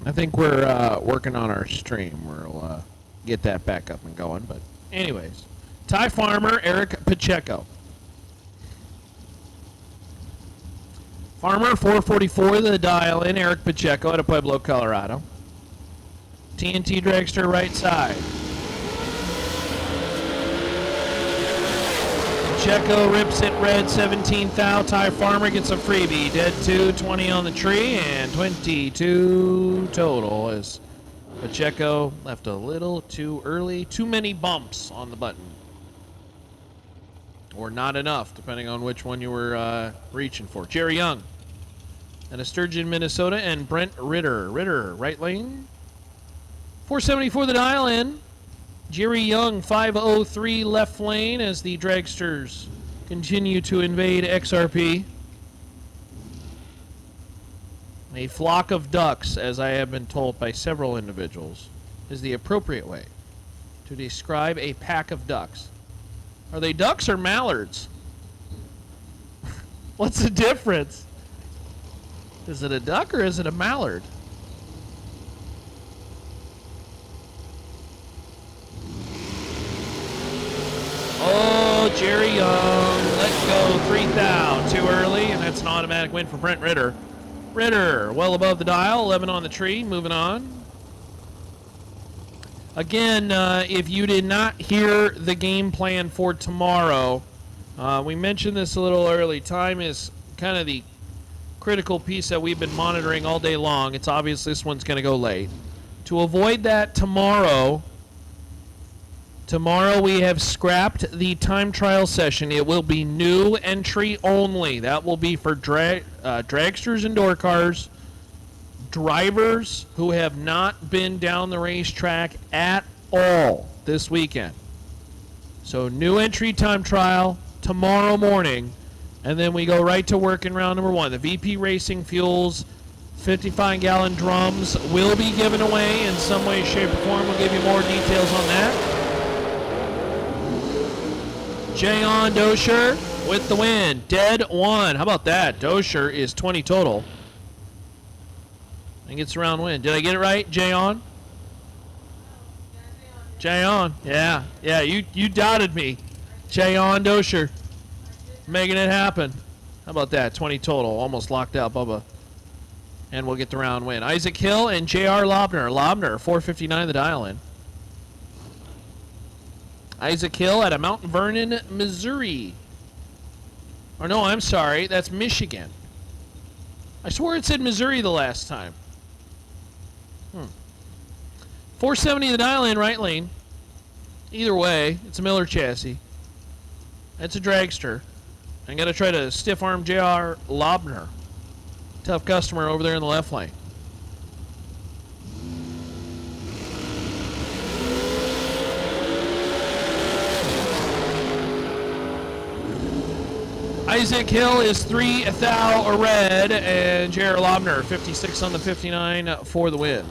I think we're working on our stream. We'll get that back up and going. But anyways, Ty Farmer, Eric Pacheco. Farmer, 444 the dial in. Eric Pacheco out of Pueblo, Colorado. TNT Dragster right side. Pacheco rips it red, 17 thou. Ty Farmer gets a freebie. Dead 2, 20 on the tree, and 22 total as Pacheco left a little too early. Too many bumps on the button. Or not enough, depending on which one you were reaching for. Jerry Young out of Sturgeon, Minnesota, and Brent Ritter. Ritter, right lane. 474 the dial in. Jerry Young, 503 left lane as the Dragsters continue to invade XRP. A flock of ducks, as I have been told by several individuals, is the appropriate way to describe a pack of ducks. Are they ducks or mallards? What's the difference? Is it a duck or is it a mallard? Oh, Jerry Young, let go, 3,000, too early, and that's an automatic win for Brent Ritter. Ritter, well above the dial, 11 on the tree, moving on. Again, if you did not hear the game plan for tomorrow, we mentioned this a little early. Time is kind of the critical piece that we've been monitoring all day long. It's obvious this one's going to go late. To avoid that tomorrow we have scrapped the time trial session. It will be new entry only. That will be for dragsters and door cars, drivers who have not been down the racetrack at all this weekend. So new entry time trial tomorrow morning, and then we go right to work in round number 1. The VP Racing Fuels 55-gallon drums will be given away in some way, shape, or form. We'll give you more details on that. Jayon Dosher with the win. Dead 1. How about that? Dosher is 20 total. And gets a round win. Did I get it right, Jayon? Jayon. Yeah. Yeah, you doubted me. Jayon Dosher. Making it happen. How about that? 20 total. Almost locked out Bubba. And we'll get the round win. Isaac Hill and J.R. Lobner. Lobner, 459 the dial in. Isaac Hill out of Mount Vernon, Missouri. Or no, I'm sorry. That's Michigan. I swore it said Missouri the last time. 470 the dial in, right lane. Either way, it's a Miller chassis. It's a dragster. I'm going to try to stiff arm J.R. Lobner. Tough customer over there in the left lane. Isaac Hill is 3 thou red, and J.R. Lobner 56 on the 59 for the win.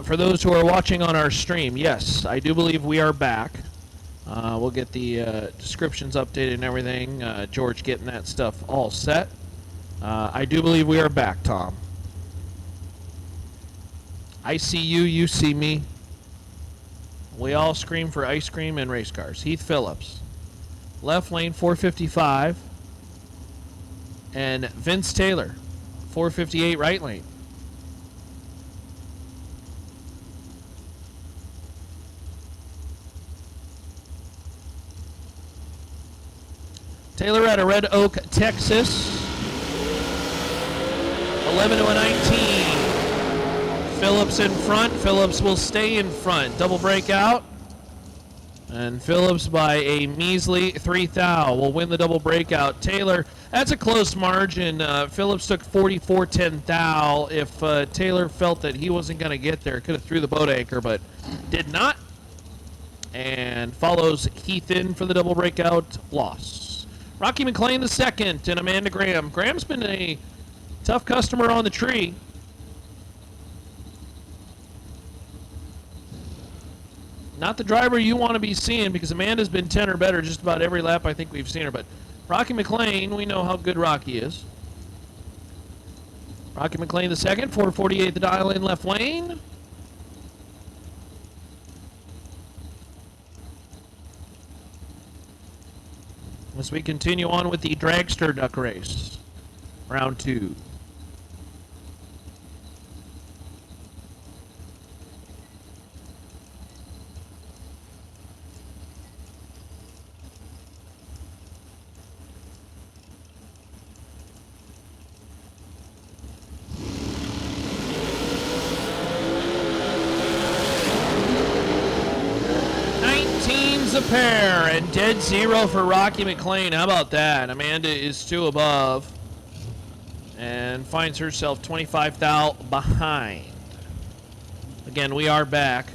For those who are watching on our stream, yes, I do believe we are back. We'll get the descriptions updated and everything. George getting that stuff all set. I do believe we are back, Tom. I see you, you see me. We all scream for ice cream and race cars. Heath Phillips. Left lane, 455. And Vince Taylor, 458 right lane. Taylor out of Red Oak, Texas. 11 to a 19. Phillips in front. Phillips will stay in front. Double breakout. And Phillips by a measly 3 thou will win the double breakout. Taylor, that's a close margin. Phillips took 44-10 thou. If Taylor felt that he wasn't going to get there, could have threw the boat anchor, but did not. And follows Heath in for the double breakout loss. Rocky McLean the second and Amanda Graham. Graham's been a tough customer on the tree. not the driver you want to be seeing, because Amanda's been 10 or better just about every lap I think we've seen her. But Rocky McLean, we know how good Rocky is. Rocky McLean the second, 448 the dial in left lane. As we continue on with the dragster duck race, round 2. A pair and dead zero for Rocky McLean. How about that? Amanda is 2 above and finds herself 25 thou behind. Again, we are back.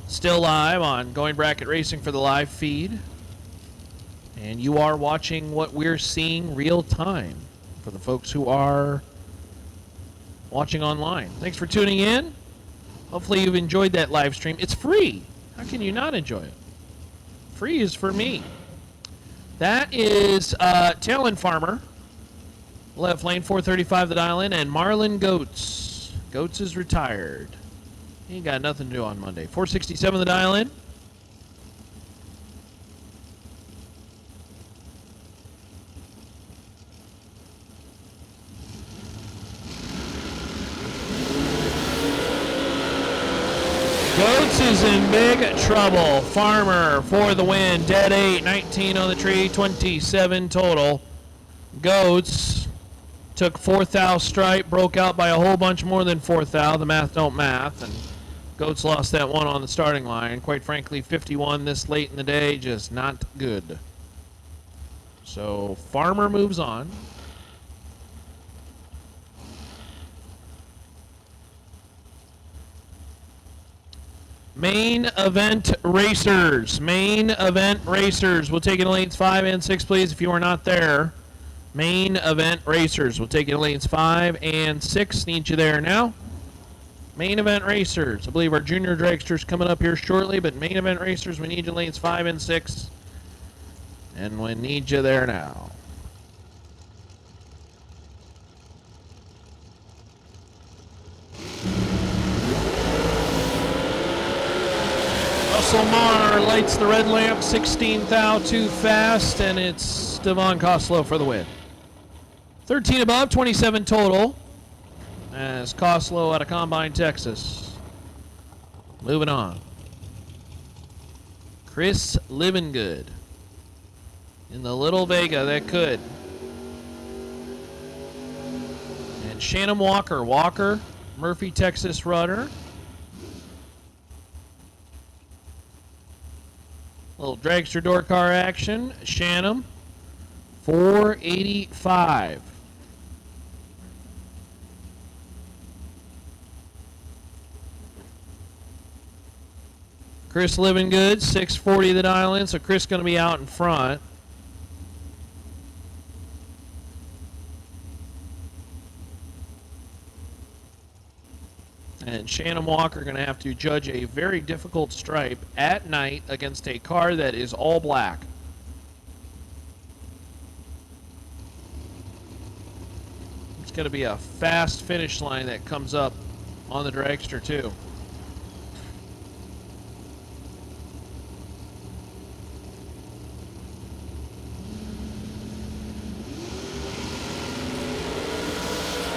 Still live on Going Bracket Racing for the live feed. And you are watching what we're seeing real time for the folks who are watching online. Thanks for tuning in. Hopefully you've enjoyed that live stream. It's free. How can you not enjoy it? Free is for me. That is Talon Farmer. Left lane, 435 the dial in, and Marlon Goats. Goats is retired. He ain't got nothing to do on Monday. 467 the dial in. Goats is in big trouble. Farmer for the win. Dead 8, 19 on the tree, 27 total. Goats took 4th thou stripe, broke out by a whole bunch more than 4th thou. The math don't math, and Goats lost that one on the starting line. Quite frankly, 51 this late in the day, just not good. So Farmer moves on. Main event racers. Main event racers. We'll take it in lanes 5 and 6, please, if you are not there. Main event racers. We'll take it in lanes 5 and 6. Need you there now. Main event racers. I believe our junior dragster's coming up here shortly, but main event racers, we need you in lanes 5 and 6. And we need you there now. Russell Marr lights the red lamp, 16th thou too fast, and it's Devon Coslow for the win. 13 above, 27 total, as Coslow out of Combine, Texas. Moving on. Chris Livingood in the Little Vega that could. And Shannon Walker, Murphy, Texas runner. Little dragster door car action. Shannon, 485. Chris Livingood, 640 the dial in, so Chris going to be out in front. And Shannon Walker going to have to judge a very difficult stripe at night against a car that is all black. It's going to be a fast finish line that comes up on the dragster too.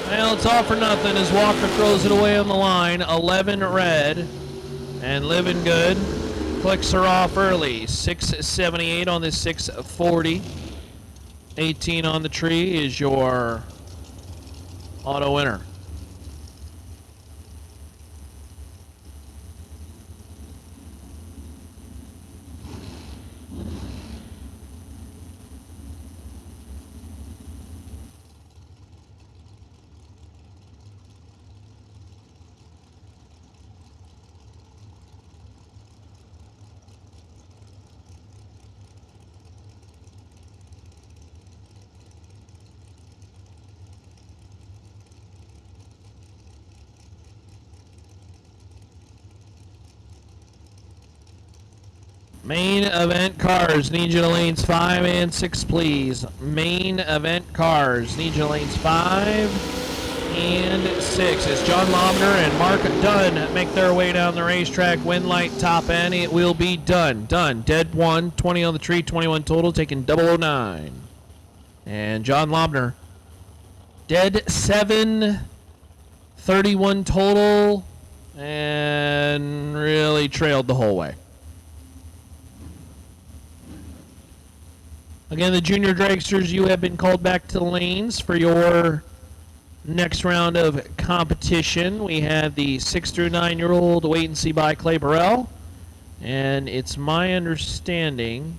Well, it's all for nothing as Walker throws it away on the line. 11 red. And Livingood clicks her off early. 678 on this 640. 18 on the tree is your auto winner. Main event cars, need you to lanes 5 and 6, please. Main event cars, need you to lanes 5 and 6. As John Lobner and Mark Dunn make their way down the racetrack, win light top end, it will be done. Done. Dead 1, 20 on the tree, 21 total, taking 009. And John Lobner, dead 7, 31 total, and really trailed the whole way. Again, the junior dragsters, you have been called back to the lanes for your next round of competition. We have the 6 through 9-year-old wait and see by Clay Burrell. And it's my understanding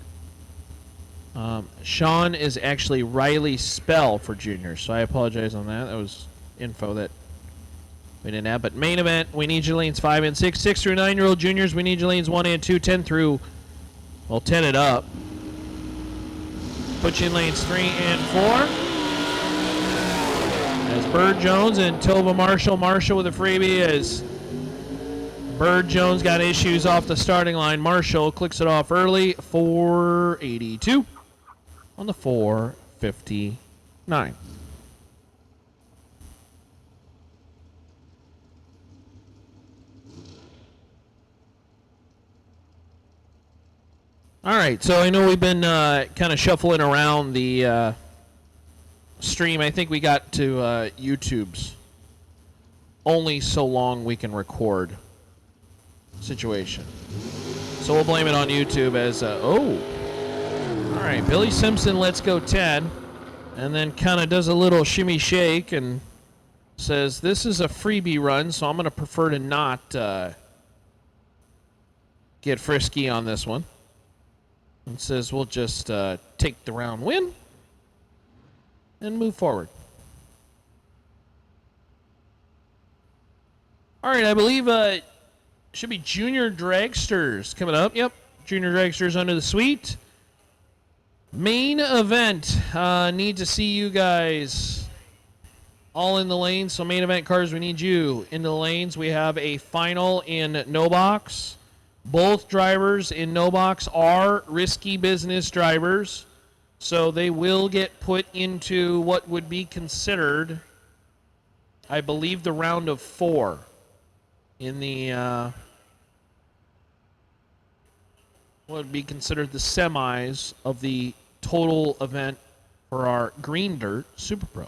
Sean is actually Riley Spell for juniors, so I apologize on that. That was info that we didn't have. But main event, we need you lanes 5 and 6. 6 through 9-year-old juniors, we need you lanes 1 and 2. 10 through, well, 10 it up. Put you in lanes 3 and 4. As Bird Jones and Tova Marshall. Marshall with a freebie as Bird Jones got issues off the starting line. Marshall clicks it off early. 482 on the 459. All right, so I know we've been kind of shuffling around the stream. I think we got to YouTube's only so long we can record situation. So we'll blame it on YouTube as, all right, Billy Simpson, let's go 10, and then kind of does a little shimmy shake and says, this is a freebie run, so I'm going to prefer to not get frisky on this one. And says we'll just take the round win and move forward. All right, I believe should be junior dragsters coming up. Yep, junior dragsters under the suite. Main event. Need to see you guys all in the lanes. So main event cars, we need you in the lanes. We have a final in no box. Both drivers in no box are risky business drivers, so they will get put into what would be considered, I believe, the round of 4 in the what would be considered the semis of the total event for our Green Dirt Super Pro.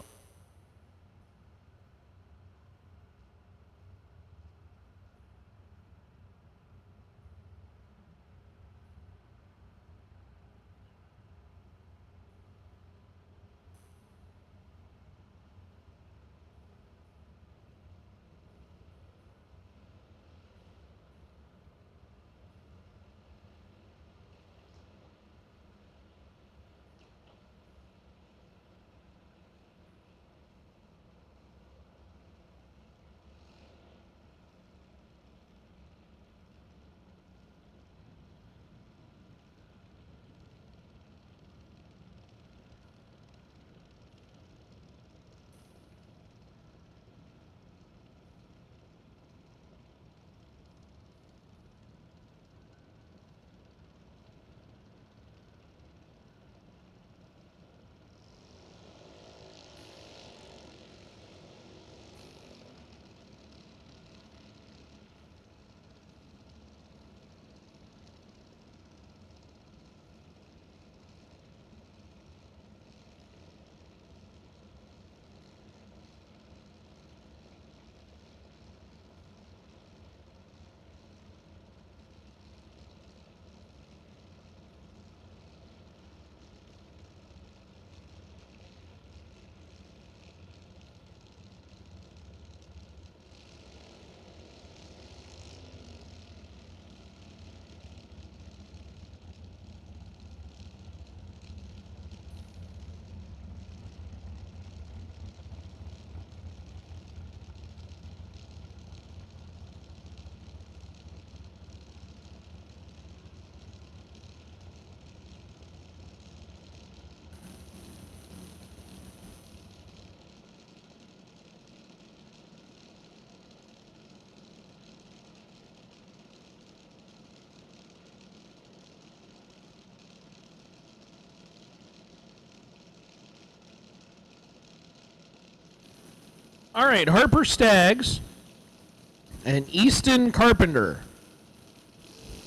All right, Harper Staggs and Easton Carpenter.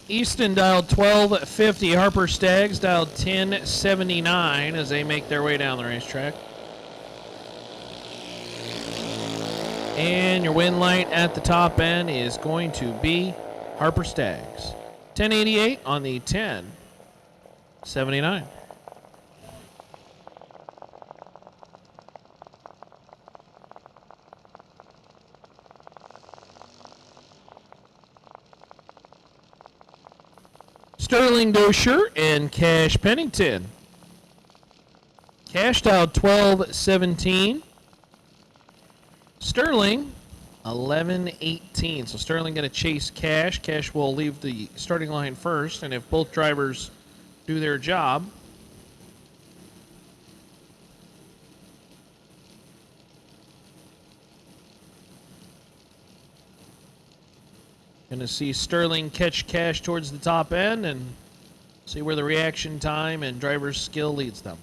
Easton dialed 1250. Harper Staggs dialed 1079 as they make their way down the racetrack. And your win light at the top end is going to be Harper Staggs. 1088 on the 1079. Sterling Dosher and Cash Pennington. Cash dialed 1217. Sterling 1118. So Sterling going to chase Cash. Cash will leave the starting line first, and if both drivers do their job, going to see Sterling catch Cash towards the top end and see where the reaction time and driver's skill leads them.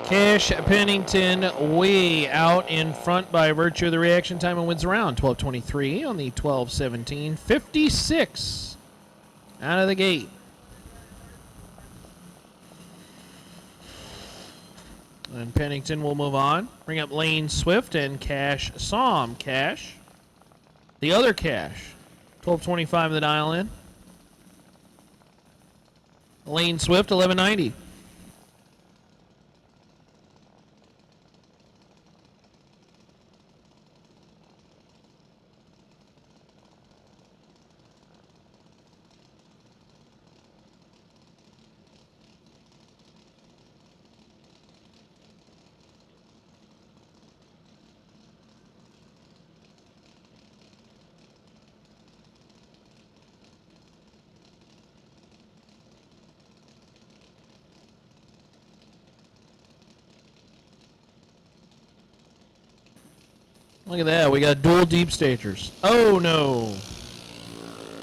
Cash Pennington way out in front by virtue of the reaction time and wins around 12:23 on the 12:17. 56 out of the gate. And Pennington will move on. Bring up Lane Swift and Cash Som. Cash. The other Cash. 12:25 of the dial in. Lane Swift 1190. Look at that. We got dual deep stagers. Oh, no.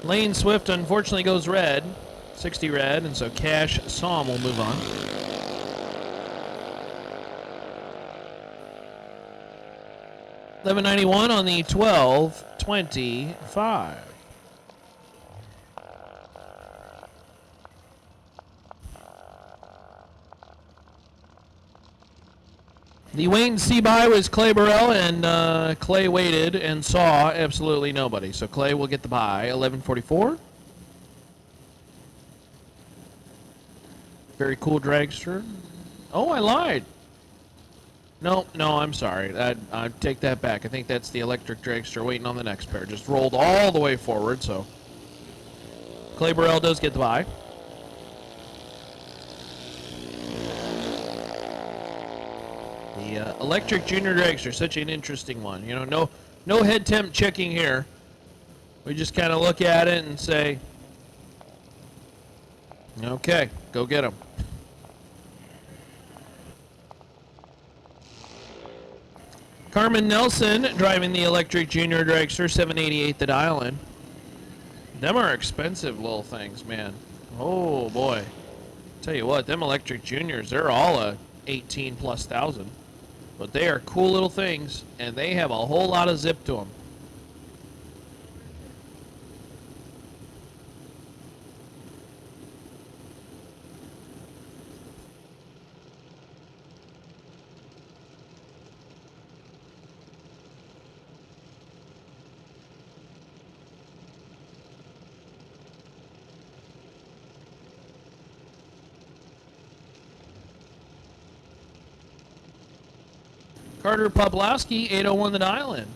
Lane Swift, unfortunately, goes red. 60 red, and so Cash Som will move on. $11.91 on the 12:25. The wait and see by was Clay Burrell, and Clay waited and saw absolutely nobody. So Clay will get the bye. 11:44. Very cool dragster. Oh, I lied. No, I'm sorry. I take that back. I think that's the electric dragster waiting on the next pair. Just rolled all the way forward, so Clay Burrell does get the bye. The electric junior dragster, such an interesting one. You know, no head temp checking here. We just kind of look at it and say, okay, go get him. Carmen Nelson driving the electric junior dragster, 788 the dial in. Them are expensive little things, man. Oh boy. Tell you what, them electric juniors, they're all a 18 plus thousand. But they are cool little things, and they have a whole lot of zip to them. Carter Poplowski, 801 the dial in.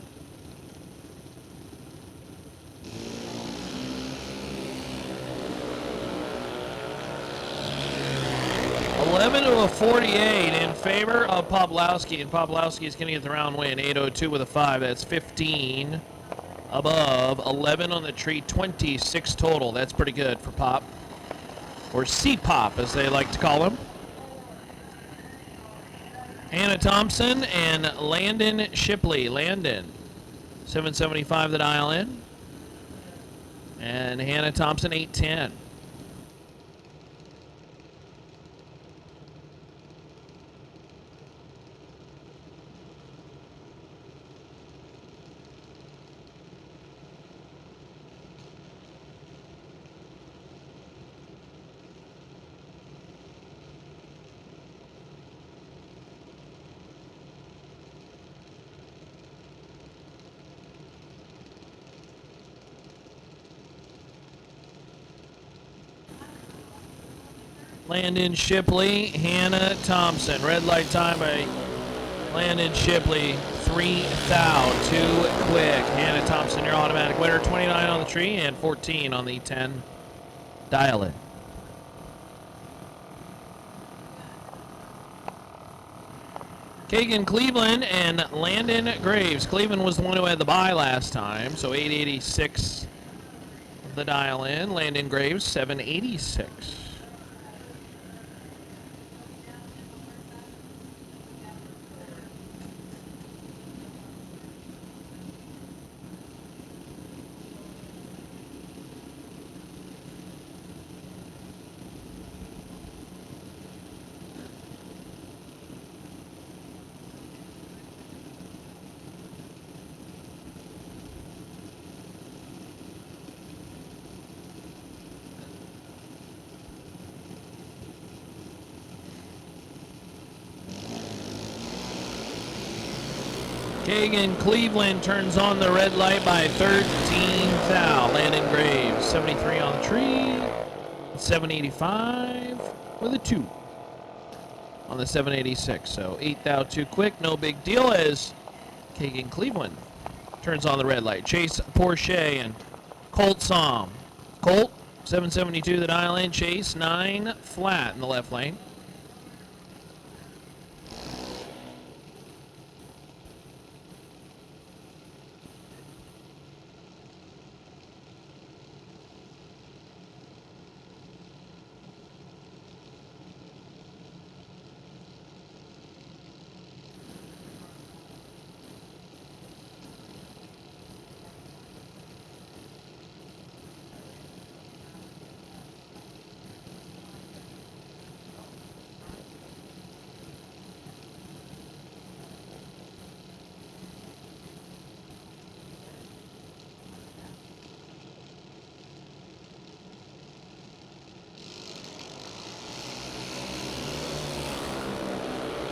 A 48 in favor of Poplowski, and Poplowski is going to get the round win. 802 with a 5. That's 15 above 11 on the tree. 26 total. That's pretty good for Pop, or C-Pop as they like to call him. Hannah Thompson and Landon Shipley. Landon, 775 the dial in. And Hannah Thompson, 810. Landon Shipley, Hannah Thompson. Red light time by Landon Shipley. 3 thou, too quick. Hannah Thompson, your automatic winner. 29 on the tree and 14 on the 10 dial in. Kagan Cleveland and Landon Graves. Cleveland was the one who had the bye last time, so 886 the dial in. Landon Graves, 786. Kagan Cleveland turns on the red light by 13 thou. Landon Graves, 73 on the tree, 785 with a 2 on the 786. So 8 thou too quick, no big deal as Kagan Cleveland turns on the red light. Chase Porsche and Colt Som. Colt, 772 the dial in. Chase, 9 flat in the left lane.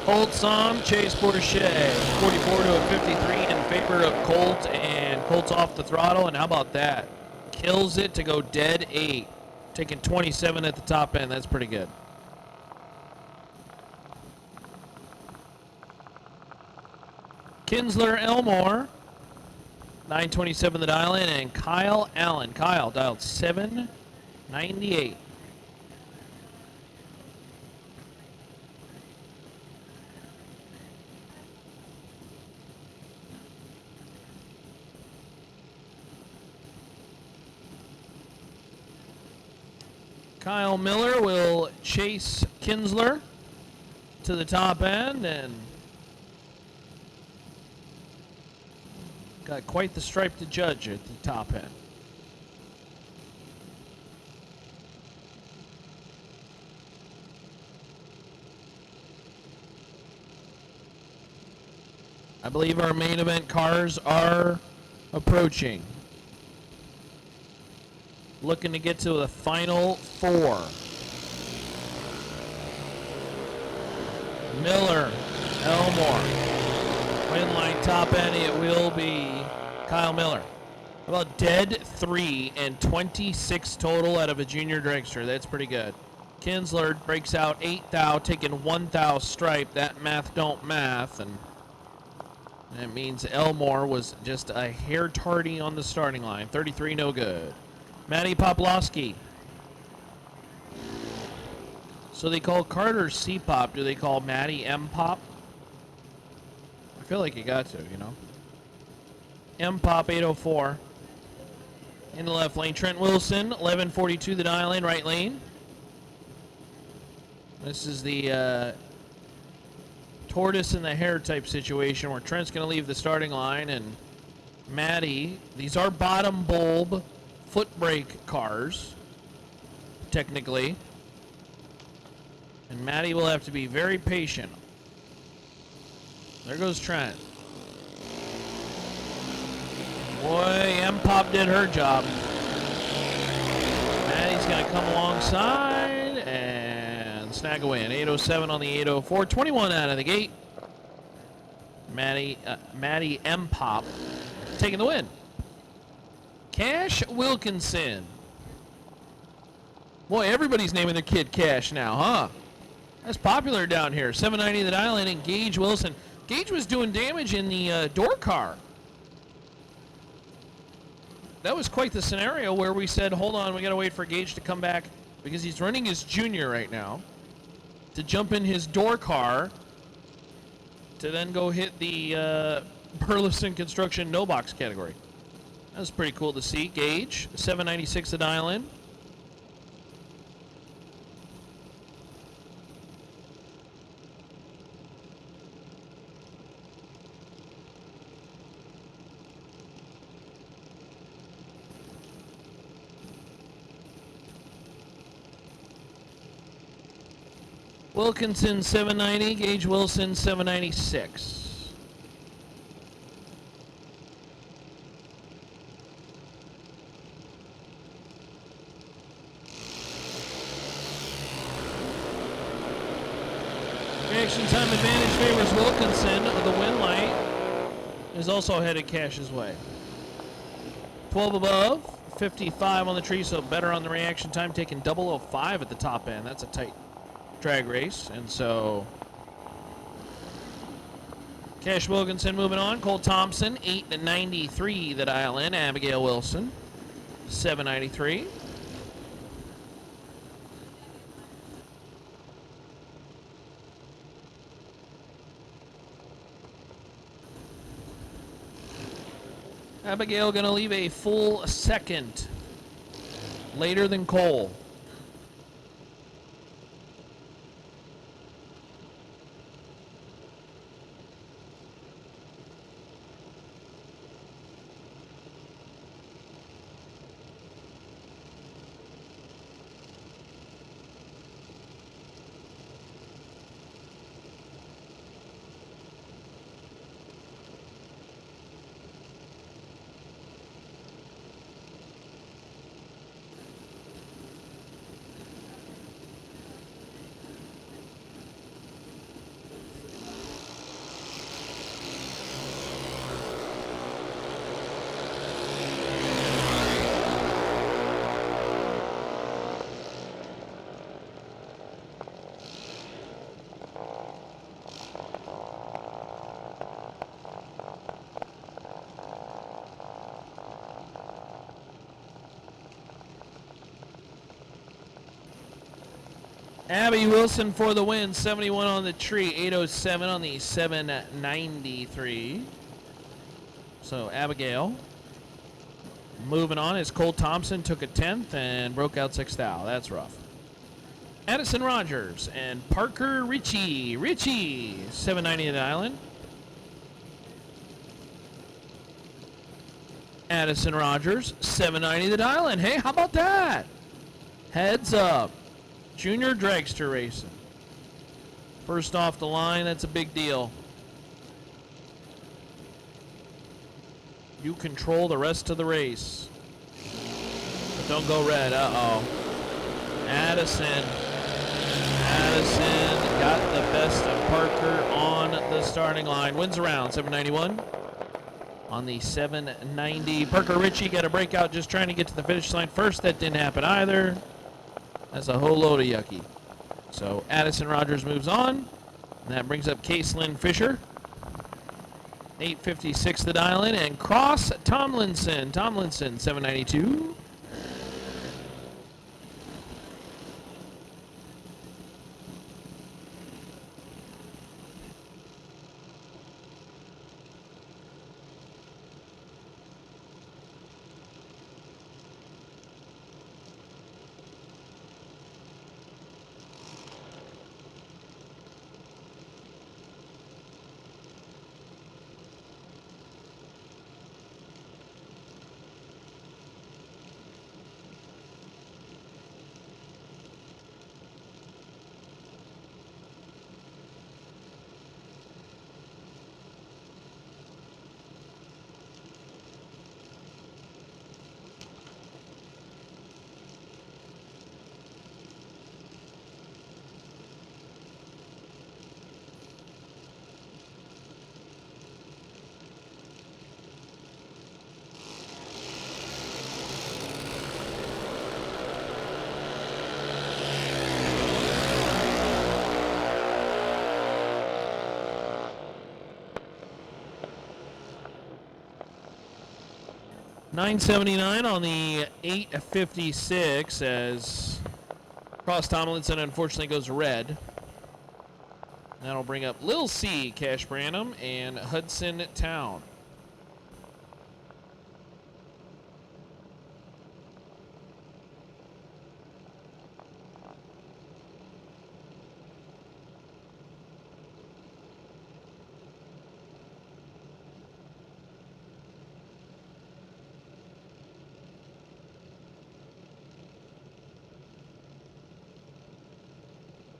Colt Som, Chase Porsche, 44 to a 53 in favor of Colt, and Colt's off the throttle, and how about that? Kills it to go dead 8, taking 27 at the top end. That's pretty good. Kinsler Elmore, 927 the dial in, and Kyle Allen. Kyle dialed 798. Kyle Miller will chase Kinsler to the top end and got quite the stripe to judge at the top end. I believe our main event cars are approaching. Looking to get to the final 4. Miller, Elmore. Win line top end, it will be Kyle Miller. How about dead 3 and 26 total out of a junior dragster? That's pretty good. Kinsler breaks out 8 thou, taking 1 thou stripe. That math don't math, and that means Elmore was just a hair tardy on the starting line. 33, no good. Matty Poplowski. So they call Carter C-Pop. Do they call Matty M-Pop? I feel like you got to, you know. M-Pop 804. In the left lane. Trent Wilson, 1142 the dial in, right lane. This is the tortoise and the hare type situation where Trent's going to leave the starting line and Maddie, these are bottom bulb foot brake cars, technically. And Maddie will have to be very patient. There goes Trent. Boy, M-Pop did her job. Maddie's going to come alongside and snag a win. 807 on the 804. 21 out of the gate. Maddie M-Pop taking the win. Cash Wilkinson. Boy, everybody's naming their kid Cash now, huh? That's popular down here. 790 the dial in and Gage Wilson. Gage was doing damage in the door car. That was quite the scenario where we said, hold on, we got to wait for Gage to come back because he's running his junior right now to jump in his door car to then go hit the Burleson Construction no box category. That was pretty cool to see. Gage, 796 the dial in. Wilkinson 790, Gage Wilson 796. Reaction time advantage favors Wilkinson. The win light is also headed Cash's way. 12 above, 55 on the tree, so better on the reaction time, taking 005 at the top end. That's a tight drag race, and so Cash Wilkinson moving on. Cole Thompson 893 the dial in. Abigail Wilson 793. Abigail gonna leave a full second later than Cole. Abby Wilson for the win, 71 on the tree, 807 on the 793. So Abigail moving on as Cole Thompson took a 10th and broke out 6th thou. That's rough. Addison Rogers and Parker Ritchie. Ritchie, 790 at the island. Addison Rogers, 790 the island. Hey, how about that? Heads up. Junior dragster racing. First off the line, that's a big deal. You control the rest of the race. But don't go red. Uh-oh. Addison got the best of Parker on the starting line. Wins around 791 on the 790. Parker Ritchie got a breakout just trying to get to the finish line first. That didn't happen either. That's a whole load of yucky. So Addison Rogers moves on. And that brings up Caitlin Fisher. 856 the dial in. And Cross Tomlinson. 792. $9.79 on the 856 as Cross Tomlinson unfortunately goes red. That'll bring up Lil C, Cash Branham, and Hudson Town.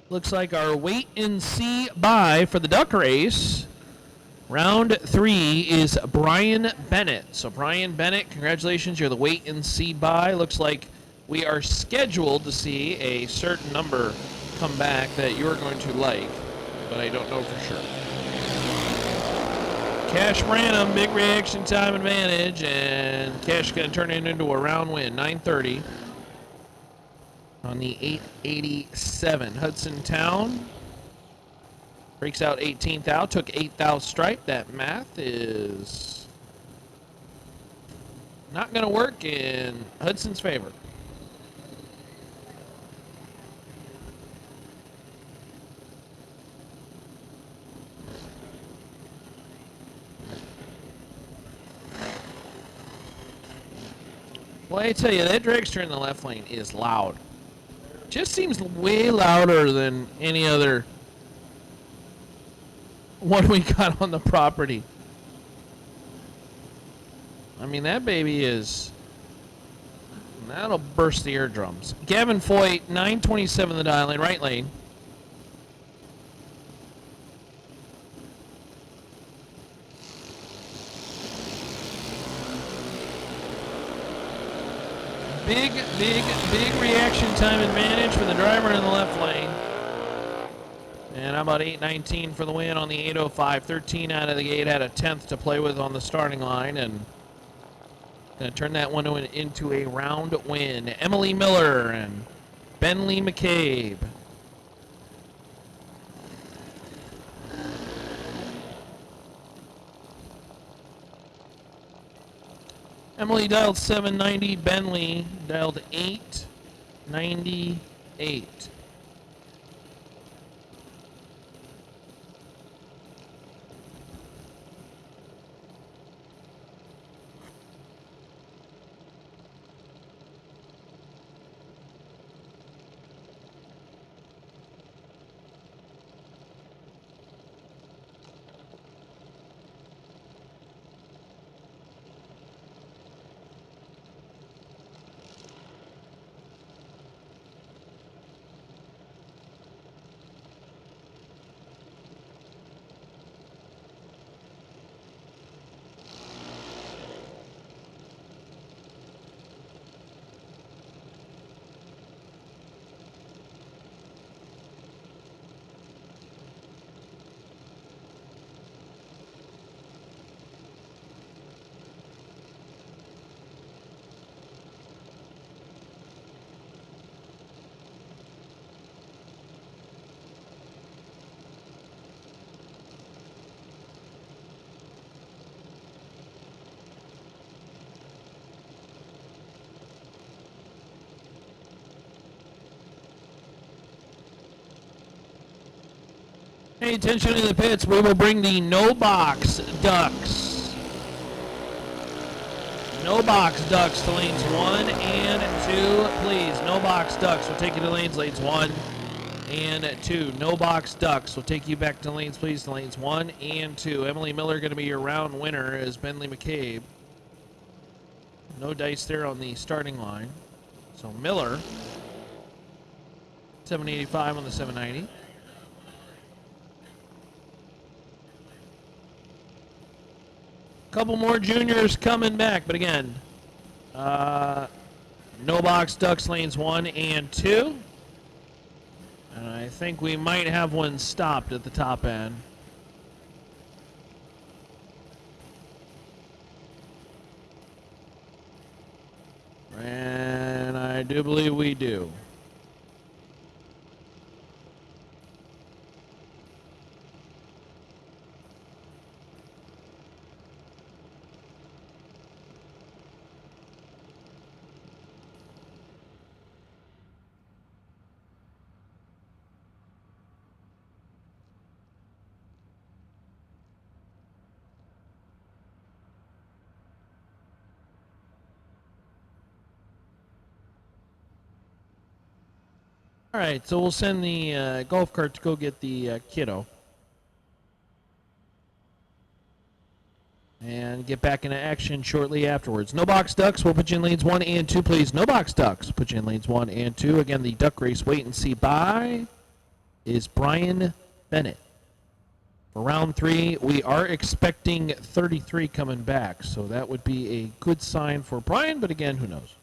Looks like our wait and see buy for the duck race. Round 3 is Brian Bennett. So Brian Bennett, congratulations, you're the wait and see buy. Looks like we are scheduled to see a certain number come back that you're going to like, but I don't know for sure. Cash Branham, big reaction time advantage, and Cash going to turn it into a round win, 930. On the 887, Hudson Town breaks out 18th out, took 8th out stripe. That math is not going to work in Hudson's favor. Well, I tell you, that dragster in the left lane is loud. Just seems way louder than any other one we got on the property. I mean, that baby is... That'll burst the eardrums. Gavin Foyt, 927 the dial in, right lane. Big reaction time advantage for the driver in the left lane. And how about 819 for the win on the 805. 13 out of the gate, had a 10th to play with on the starting line, and going to turn that one into a round win. Emily Miller and Bentley McCabe. Emily dialed 790, Bentley dialed 898. Pay attention to the pits. We will bring the no box ducks. No box ducks to lanes 1 and 2, please. No box ducks will take you to lanes 1 and 2. No box ducks will take you back to lanes, please, to lanes 1 and 2. Emily Miller going to be your round winner as Bentley McCabe. No dice there on the starting line. So Miller, 785 on the 790. Couple more juniors coming back, but again, no box ducks lanes 1 and 2. And I think we might have one stopped at the top end. And I do believe we do. All right, so we'll send the golf cart to go get the kiddo. And get back into action shortly afterwards. No box ducks. We'll put you in lanes 1 and 2, please. No box ducks. Put you in lanes 1 and 2. Again, the duck race wait and see by is Brian Bennett. For round 3, we are expecting 33 coming back, so that would be a good sign for Brian, but again, who knows?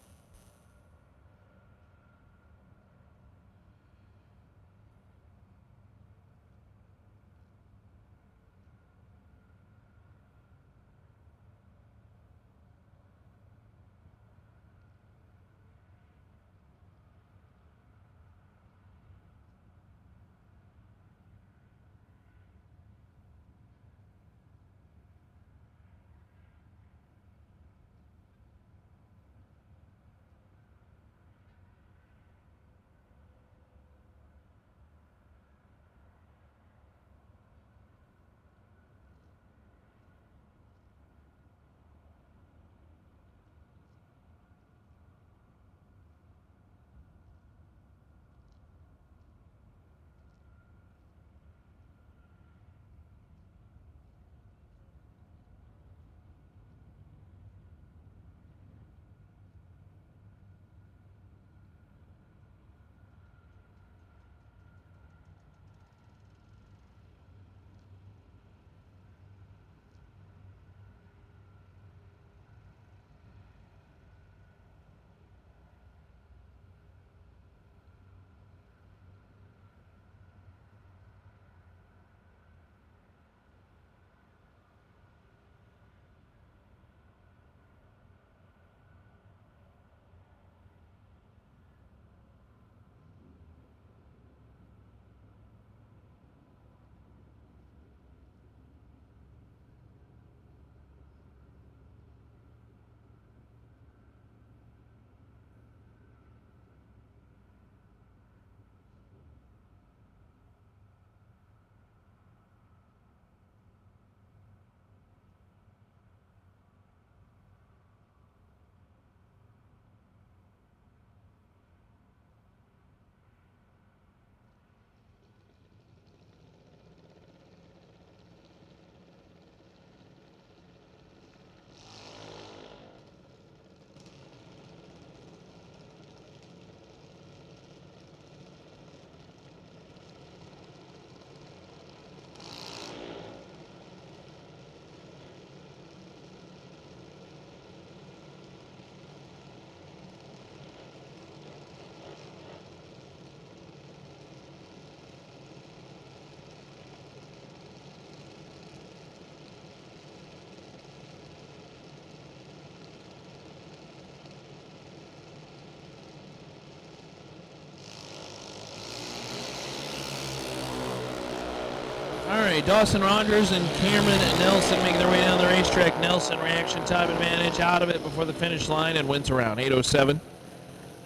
All right, Dawson Rogers and Cameron Nelson making their way down the racetrack. Nelson, reaction time advantage, out of it before the finish line and wins around 8:07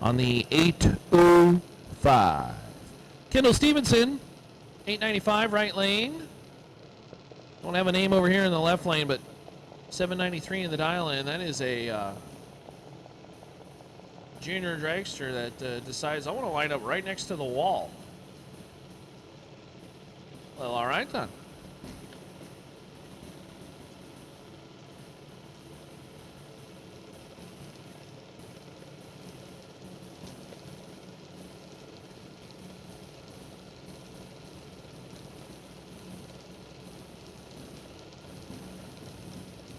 on the 8:05. Kendall Stevenson, 895 right lane. Don't have a name over here in the left lane, but 793 in the dial-in. That is a junior dragster that decides, I want to line up right next to the wall. Well, all right then.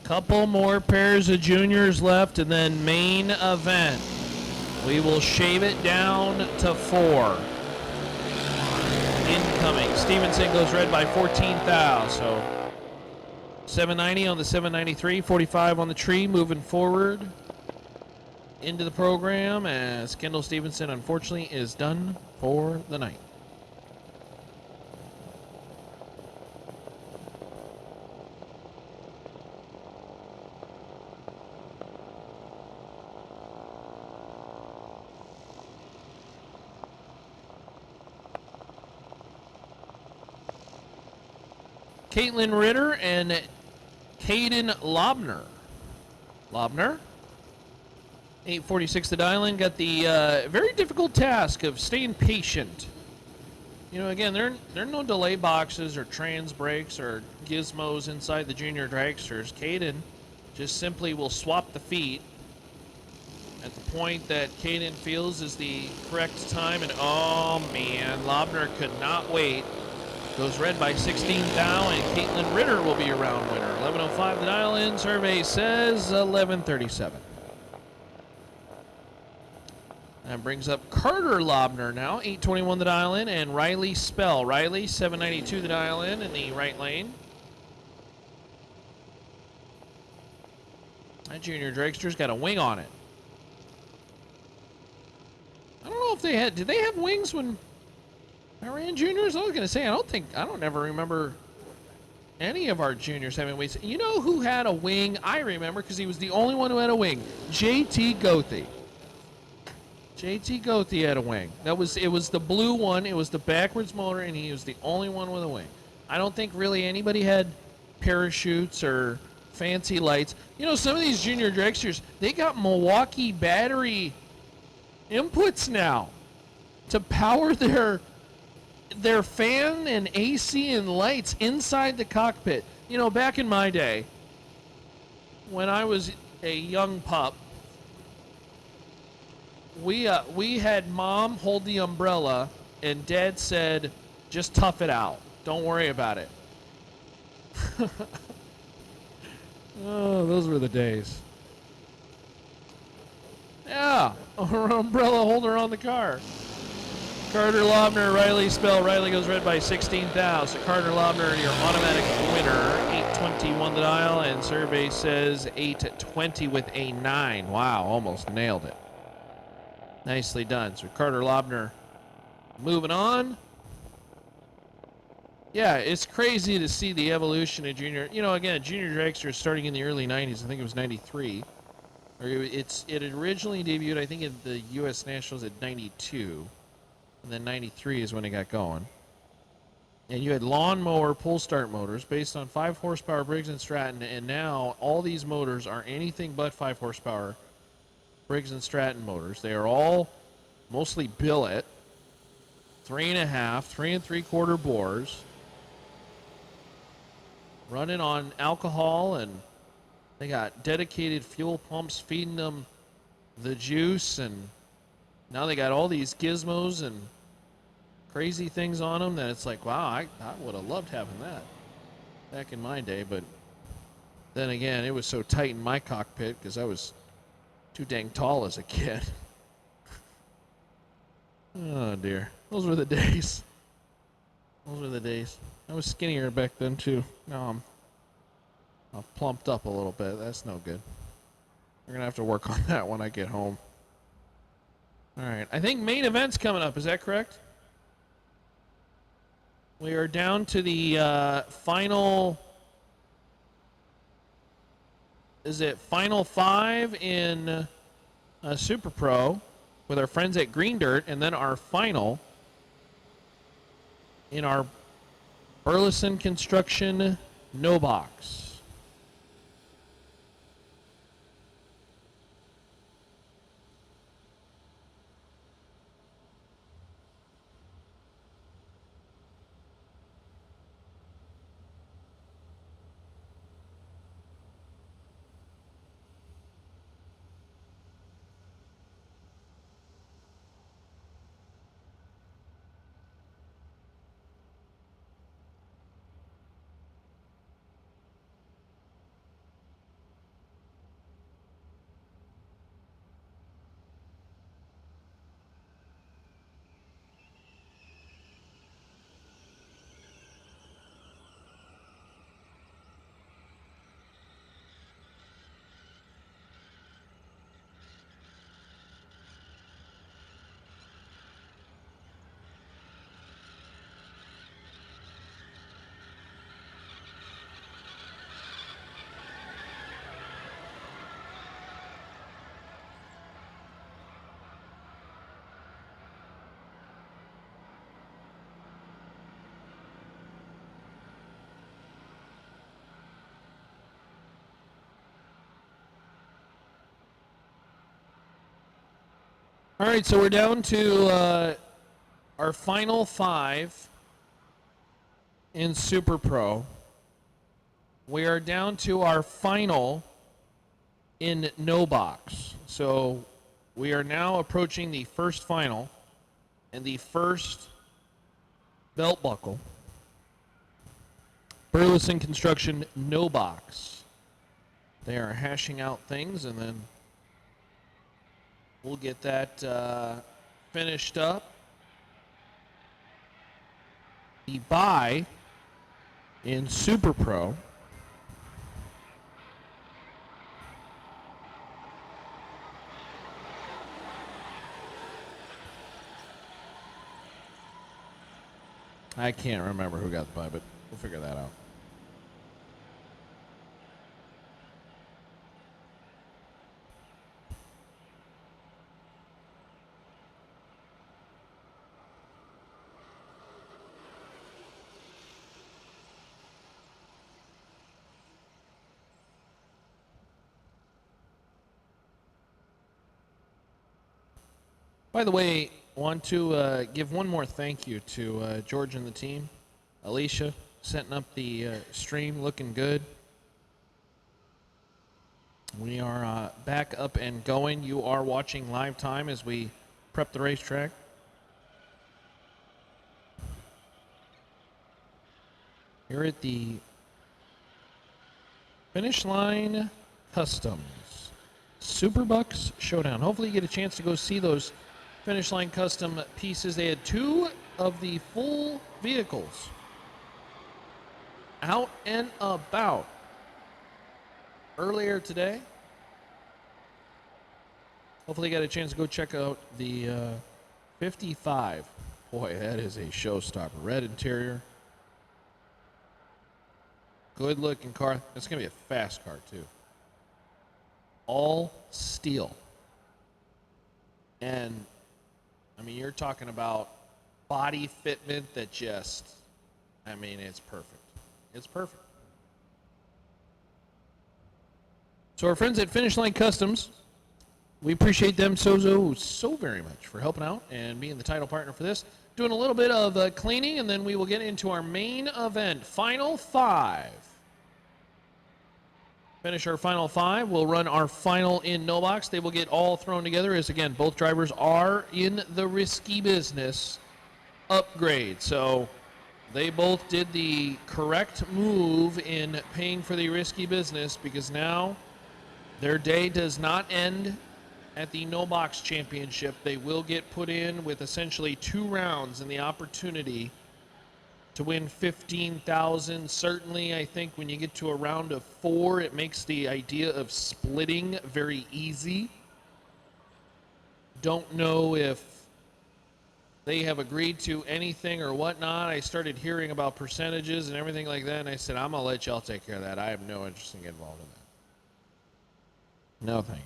Couple more pairs of juniors left, and then main event. We will shave it down to 4. Incoming. Stevenson goes red by 14 thou. So 790 on the 793, 45 on the tree. Moving forward into the program as Kendall Stevenson unfortunately is done for the night. Caitlin Ritter and Caden Lobner. Lobner? 8:46 to dial in. Got the very difficult task of staying patient. You know, again, there are no delay boxes or trans brakes or gizmos inside the junior dragsters. Caden just simply will swap the feet at the point that Caden feels is the correct time. And oh man, Lobner could not wait. Goes red by 16 thou, and Caitlin Ritter will be your round winner. 11:05 the dial in. Survey says 11:37. That brings up Carter Lobner now, 8:21 the dial in, and Riley Spell. Riley, 7:92 the dial in the right lane. That junior dragster's got a wing on it. I don't know if they had, did they have wings when I ran juniors? I was going to say, I don't ever remember any of our juniors having wings. You know who had a wing? I remember because he was the only one who had a wing. JT Goethe. JT Goethe had a wing. It was the blue one. It was the backwards motor, and he was the only one with a wing. I don't think really anybody had parachutes or fancy lights. You know, some of these junior dragsters, they got Milwaukee battery inputs now to power their fan and AC and lights inside the cockpit. You know, back in my day, when I was a young pup, we had Mom hold the umbrella, and Dad said, just tough it out. Don't worry about it. Oh, those were the days. Yeah, our umbrella holder on the car. Carter Lobner, Riley Spell. Riley goes red by 16 thou. So Carter Lobner, your automatic winner. 8:21 the dial, and survey says 8:20 with a 9. Wow, almost nailed it. Nicely done. So Carter Lobner moving on. Yeah, it's crazy to see the evolution of junior. You know, again, junior dragster starting in the early 90s. I think it was 93. Or it originally debuted, I think, in the U.S. Nationals at 92. And then 93 is when it got going. And you had lawnmower pull start motors based on 5 horsepower Briggs & Stratton. And now all these motors are anything but 5 horsepower Briggs & Stratton motors. They are all mostly billet, 3.5, 3 3/4 bores, running on alcohol, and they got dedicated fuel pumps feeding them the juice, and now they got all these gizmos and crazy things on them that it's like, wow, I would have loved having that back in my day. But then again, it was so tight in my cockpit because I was too dang tall as a kid. Oh dear, those were the days. Those were the days. I was skinnier back then too. Now I've plumped up a little bit. That's no good. We're gonna have to work on that when I get home. All right, I think main event's coming up. Is that correct? We are down to the final. Is it final 5 in Super Pro with our friends at Green Dirt, and then our final in our Burleson Construction no box. All right, so we're down to our final 5 in Super Pro. We are down to our final in no box. So we are now approaching the first final and the first belt buckle. Burleson Construction no box. They are hashing out things, and then we'll get that finished up. The buy in Super Pro. I can't remember who got the buy, but we'll figure that out. By the way, want to give one more thank you to George and the team. Alicia, setting up the stream, looking good. We are back up and going. You are watching live time as we prep the racetrack. Here at the Finish Line Customs SuperBucks Showdown. Hopefully you get a chance to go see those Finish Line Custom pieces. They had 2 of the full vehicles out and about earlier today. Hopefully you got a chance to go check out the 55. Boy, that is a showstopper. Red interior. Good looking car. It's going to be a fast car too. All steel. And I mean, you're talking about body fitment that just, I mean, it's perfect. It's perfect. So our friends at Finish Line Customs, we appreciate them so very much for helping out and being the title partner for this. Doing a little bit of cleaning, and then we will get into our main event, Final 5. Finish our Final 5. We'll run our final in no box. They will get all thrown together as, again, both drivers are in the risky business upgrade. So they both did the correct move in paying for the risky business, because now their day does not end at the no box championship. They will get put in with essentially 2 rounds and the opportunity to win $15,000. Certainly, I think when you get to a round of 4, it makes the idea of splitting very easy. Don't know if they have agreed to anything or whatnot. I started hearing about percentages and everything like that, and I said, I'm going to let y'all take care of that. I have no interest in getting involved in that. No thank you.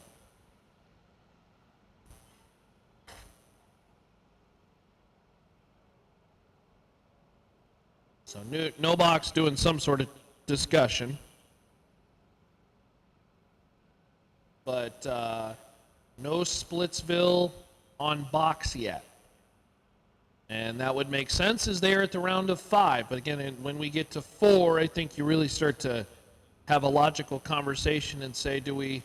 So no box doing some sort of discussion. But no Splitsville on box yet. And that would make sense as they are at the round of 5. But again, when we get to 4, I think you really start to have a logical conversation and say, do we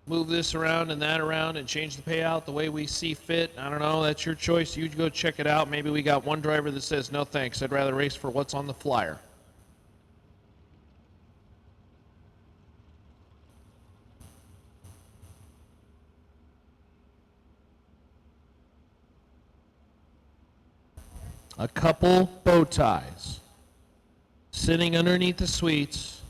move this around and that around and change the payout the way we see fit? I don't know. That's your choice. You go check it out. Maybe we got one driver that says, no thanks, I'd rather race for what's on the flyer. A couple bow ties sitting underneath the suites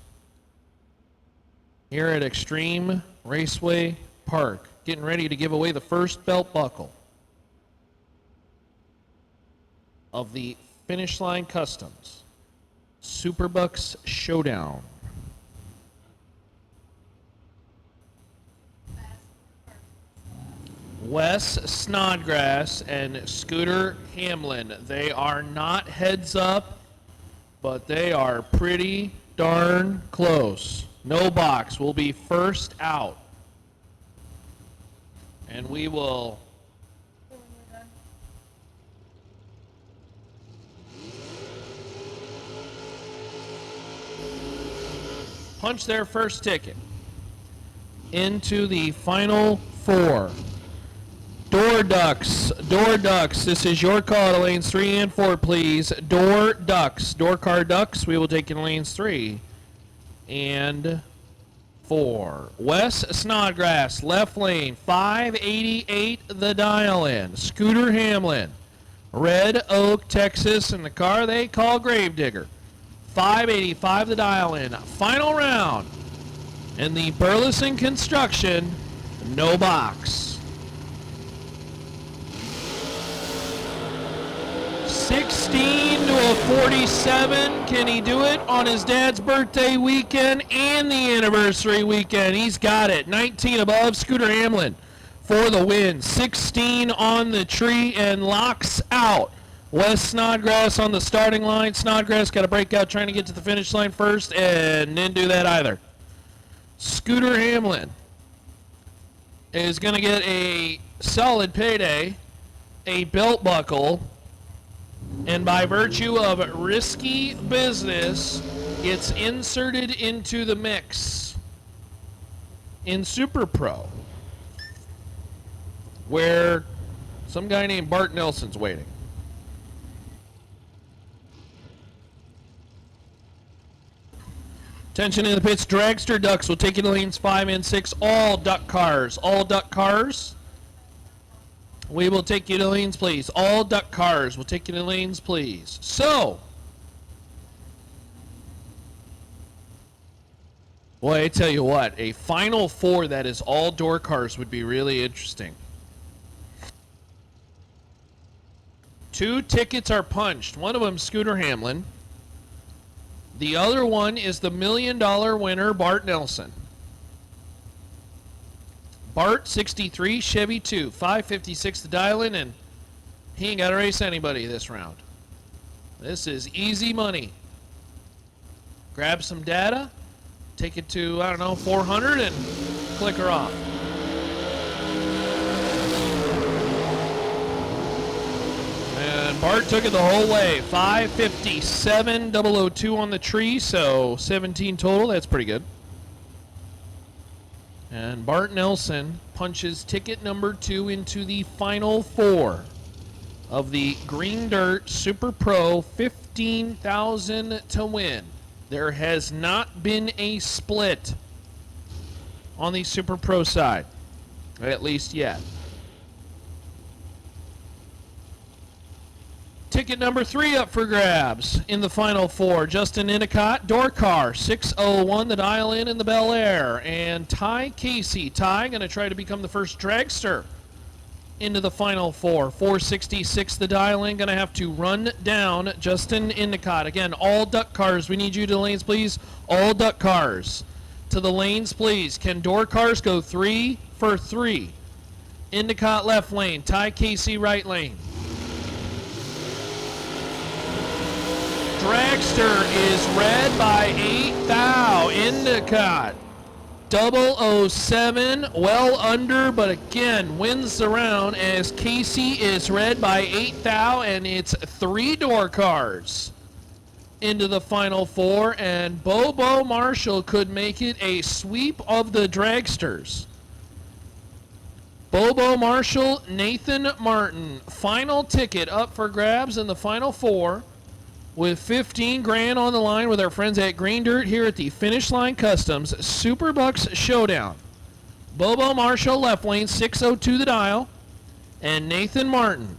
here at Extreme Raceway Park, getting ready to give away the first belt buckle of the Finish Line Customs SuperBucks Showdown. Wes Snodgrass and Scooter Hamlin. They are not heads up, but they are pretty darn close. No box will be first out. And we will punch their first ticket into the final 4. Door ducks, this is your call to lanes 3 and 4, please. Door ducks, door car ducks, we will take in lanes 3 and 4. Wes Snodgrass, left lane, 588 the dial in. Scooter Hamlin, Red Oak, Texas, in the car they call Gravedigger. 585 the dial in. Final round in the Burleson Construction no box. 16 to a 47. Can he do it on his dad's birthday weekend and the anniversary weekend? He's got it. 19 above. Scooter Hamlin for the win. 16 on the tree and locks out Wes Snodgrass on the starting line. Snodgrass got a breakout trying to get to the finish line first and didn't do that either. Scooter Hamlin is going to get a solid payday, a belt buckle, and by virtue of risky business, it's inserted into the mix in Super Pro, where some guy named Bart Nelson's waiting. Attention in the pits, dragster ducks will take you to lanes 5 and 6. All duck cars, we will take you to lanes, please. All duck cars will take you to lanes, please. So, boy, I tell you what, a final 4 that is all door cars would be really interesting. 2 tickets are punched. One of them, Scooter Hamlin. The other one is the $1 million winner, Bart Nelson. Bart, 63, Chevy 2, 556 to dial in, and he ain't got to race anybody this round. This is easy money. Grab some data, take it to, 400, and click her off. And Bart took it the whole way. 557, 002 on the tree, so 17 total. That's pretty good. And Bart Nelson punches ticket number 2 into the final 4 of the Green Dirt Super Pro, 15,000 to win. There has not been a split on the Super Pro side, at least yet. Ticket number 3 up for grabs in the final 4. Justin Endicott, door car, 601 the dial in the Bel Air. And Ty Casey. Ty going to try to become the first dragster into the final 4. 466 the dial in. Going to have to run down Justin Endicott. Again, all duck cars. We need you to the lanes, please. All duck cars to the lanes, please. Can door cars go 3 for 3? Endicott left lane. Ty Casey right lane. Dragster is red by 8 thou. Endicott 007, well under, but again wins the round as Casey is red by 8 thou, and it's 3 door cars into the final 4, and Bobo Marshall could make it a sweep of the dragsters. Bobo Marshall, Nathan Martin, final ticket up for grabs in the final 4. With 15 grand on the line with our friends at Green Dirt here at the Finish Line Customs SuperBucks Showdown. Bobo Marshall left lane, 602 the dial, and Nathan Martin,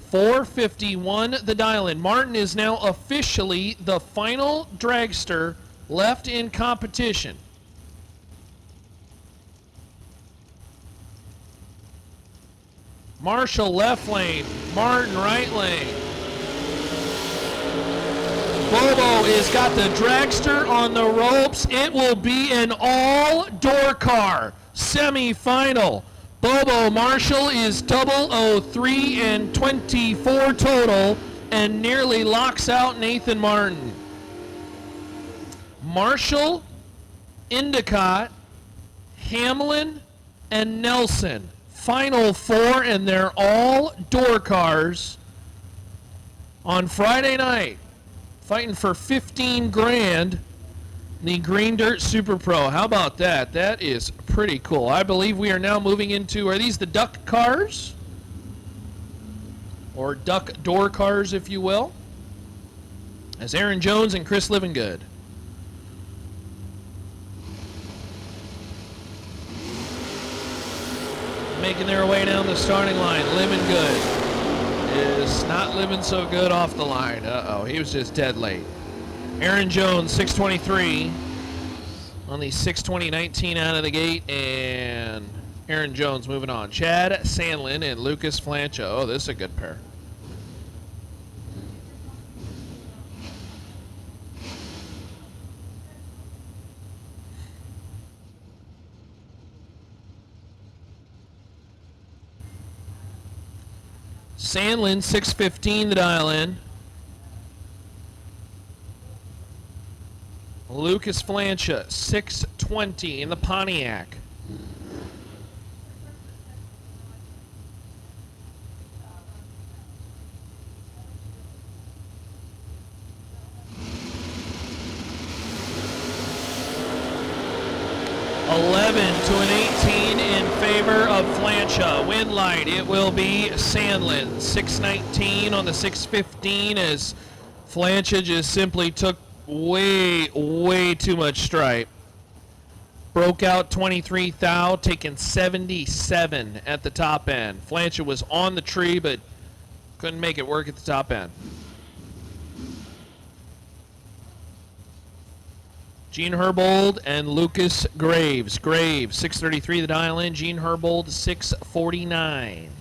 451 the dial in. Martin is now officially the final dragster left in competition. Marshall left lane, Martin right lane. Bobo has got the dragster on the ropes. It will be an all-door car semi-final. Bobo Marshall is 003 and 24 total and nearly locks out Nathan Martin. Marshall, Endicott, Hamlin, and Nelson. Final 4, and they're all door cars on Friday night. Fighting for 15 grand The Green Dirt Super Pro. How about that? That is pretty cool. I believe we are now moving into, are these the duck cars? Or duck door cars, if you will. As Aaron Jones and Chris Livingood. Making their way down the starting line. Livingood is not living so good off the line. Uh-oh, he was just dead late. Aaron Jones, 623 on the 620-19 out of the gate, and Aaron Jones moving on. Chad Sandlin and Lucas Flancha. Oh, this is a good pair. Sandlin, 615 to dial in. Lucas Flancha, 620 in the Pontiac. To an 18 in favor of Flancha. Win light, it will be Sandlin. 619 on the 615 as Flancha just simply took way too much stripe. Broke out 23 thou, taking 77 at the top end. Flancha was on the tree, but couldn't make it work at the top end. Gene Herbold and Lucas Graves. Graves, 633 the dial in. Gene Herbold, 649.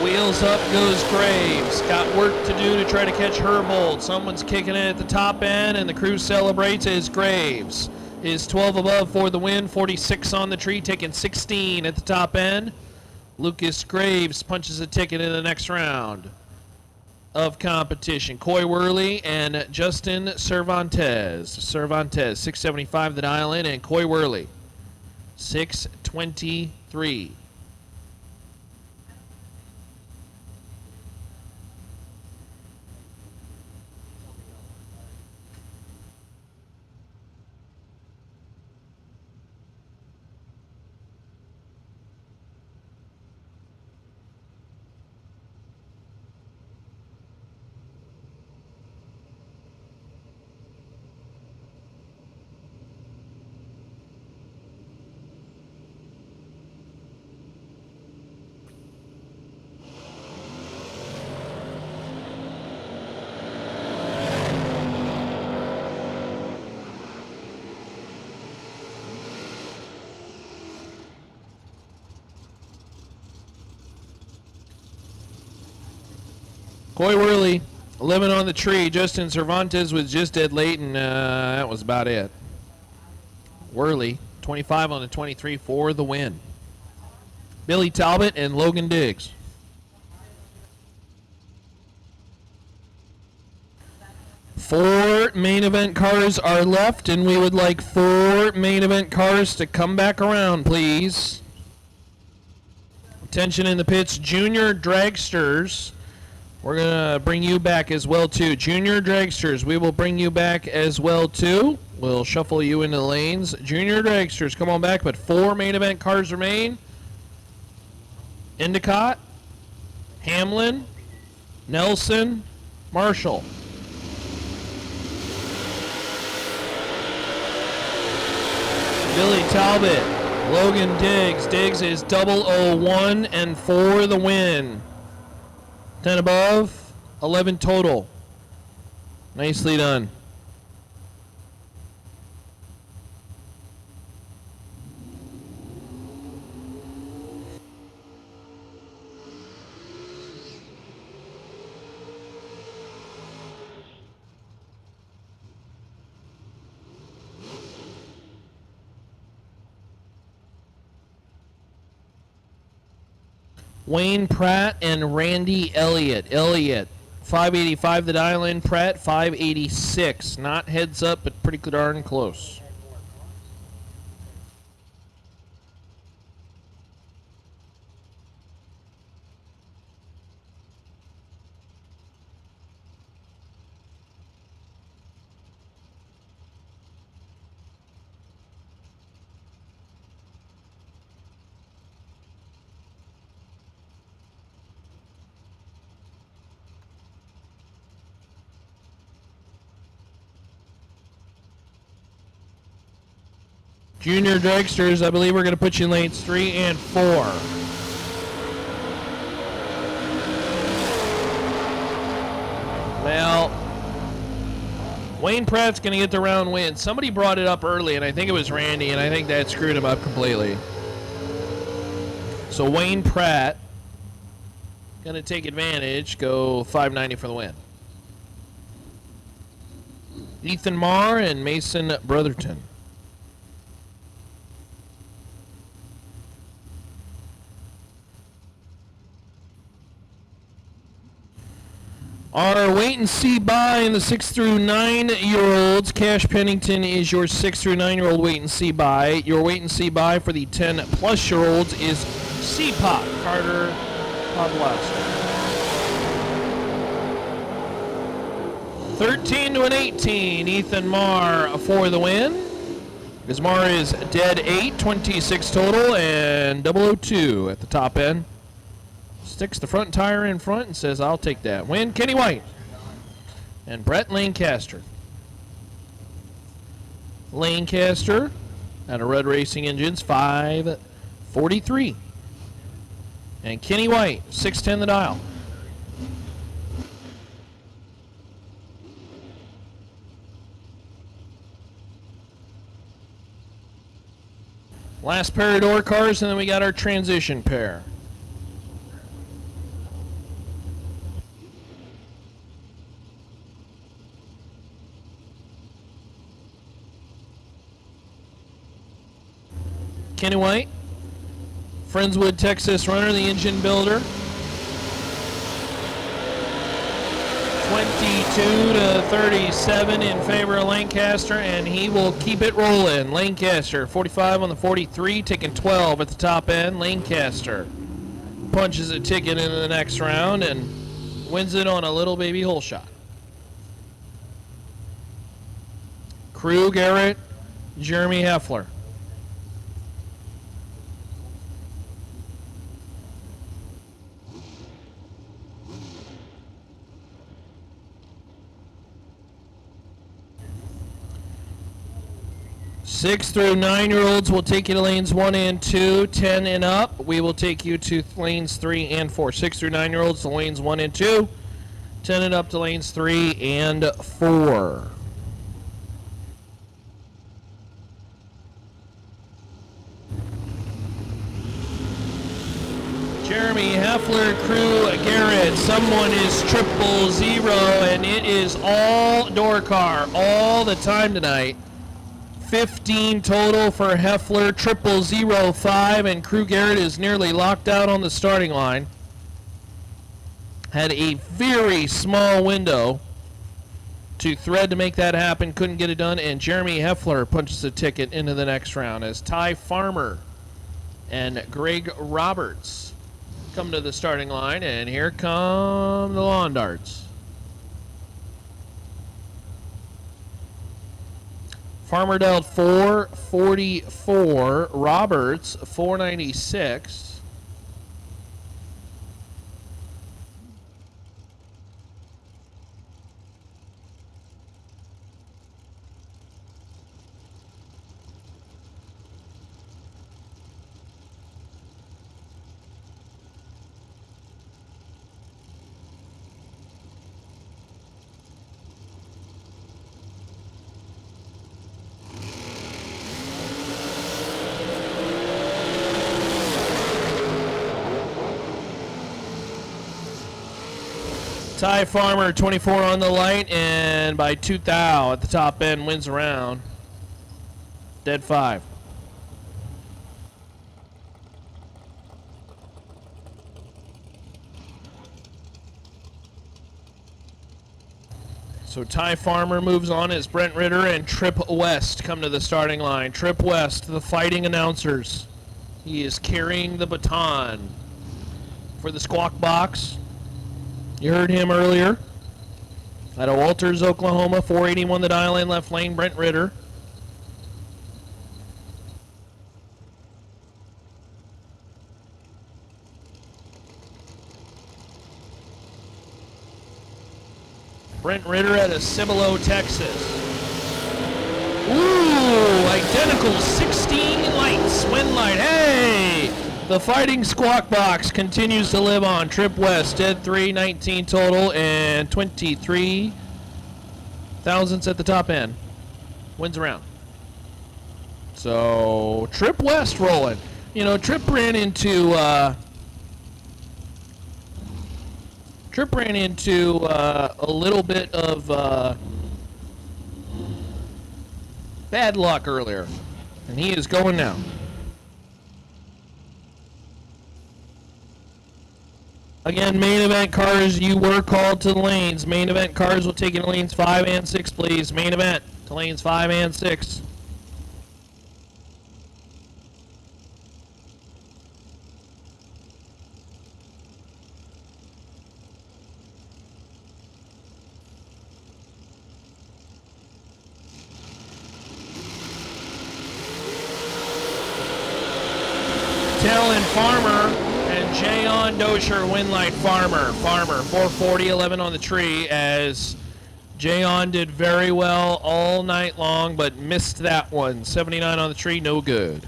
Wheels up goes Graves. Got work to do to try to catch Herbold. Someone's kicking it at the top end, and the crew celebrates as Graves is 12 above for the win. 46 on the tree, taking 16 at the top end. Lucas Graves punches a ticket in the next round of competition. Coy Worley and Justin Cervantes. Cervantes, 675 the dial in, and Coy Worley, 623. Coy Worley, 11 on the tree. Justin Cervantes was just dead late, and that was about it. Worley, 25 on the 23 for the win. Billy Talbot and Logan Diggs. Four main event cars are left, and we would like 4 main event cars to come back around, please. Attention in the pits, Junior Dragsters. We're going to bring you back as well, too. Junior Dragsters, we will bring you back as well, too. We'll shuffle you into the lanes. Junior Dragsters, come on back, but 4 main event cars remain. Endicott, Hamlin, Nelson, Marshall. Billy Talbot, Logan Diggs. Diggs is 001 and for the win. 10 above, 11 total. Nicely done. Wayne Pratt and Randy Elliott. Elliott, 585 the dial in. Pratt 586. Not heads up, but pretty darn close. Junior dragsters, I believe we're going to put you in lanes 3 and 4. Well, Wayne Pratt's going to get the round win. Somebody brought it up early, and I think it was Randy, and I think that screwed him up completely. So Wayne Pratt going to take advantage, go 590 for the win. Ethan Marr and Mason Brotherton. Our wait and see buy in the 6 through 9 year olds. Cash Pennington is your 6 through 9 year old wait and see buy. Your wait and see buy for the 10 plus year olds is C-Pop, Carter Podlaster. 13 to an 18, Ethan Marr for the win. Because Marr is dead 8, 26 total, and 002 at the top end. Sticks the front tire in front and says, I'll take that win. Kenny White and Brett Lancaster. Lancaster out of Red Racing Engines, 543. And Kenny White, 610 the dial. Last pair of door cars, and then we got our transition pair. Kenny White, Friendswood, Texas runner, the engine builder. 22 to 37 in favor of Lancaster, and he will keep it rolling. Lancaster, 45 on the 43, taking 12 at the top end. Lancaster punches a ticket into the next round and wins it on a little baby hole shot. Crew Garrett, Jeremy Heffler. Six through 9 year olds will take you to lanes 1 and 2, 10 and up. We will take you to lanes 3 and 4. 6 through 9 year olds to lanes 1 and 2, 10 and up to lanes 3 and 4. Jeremy Heffler, Crew Garrett, someone is 000, and it is all door car all the time tonight. 15 total for Heffler, 0005, and Crew Garrett is nearly locked out on the starting line. Had a very small window to thread to make that happen, couldn't get it done, and Jeremy Heffler punches a ticket into the next round as Ty Farmer and Greg Roberts come to the starting line, and here come the lawn darts. Farmer dealt 444, Roberts 496. Ty Farmer, 24 on the light, and by 2 thou at the top end wins the round. Dead 5. So Ty Farmer moves on as Brent Ritter and Trip West come to the starting line. Trip West, the fighting announcers. He is carrying the baton for the Squawk Box. You heard him earlier. Out of Walters, Oklahoma, 481 the dial in left lane, Brent Ritter. Brent Ritter out of Cibolo, Texas. Ooh, identical 16 lights, win light. Hey! The Fighting Squawk Box continues to live on. Trip West, dead 3, 19 total, and 23 thousandths at the top end. Wins around. So, Trip West rolling. You know, Trip ran into a little bit of bad luck earlier, and he is going now. Again, main event cars, you were called to the lanes. Main event cars will take you to lanes 5 and 6, please. Main event to lanes 5 and 6. Talon Farmer and Jayon Dosher win light. Farmer 440 11 on the tree, as Jayon did very well all night long but missed that one. 79 on the tree, no good.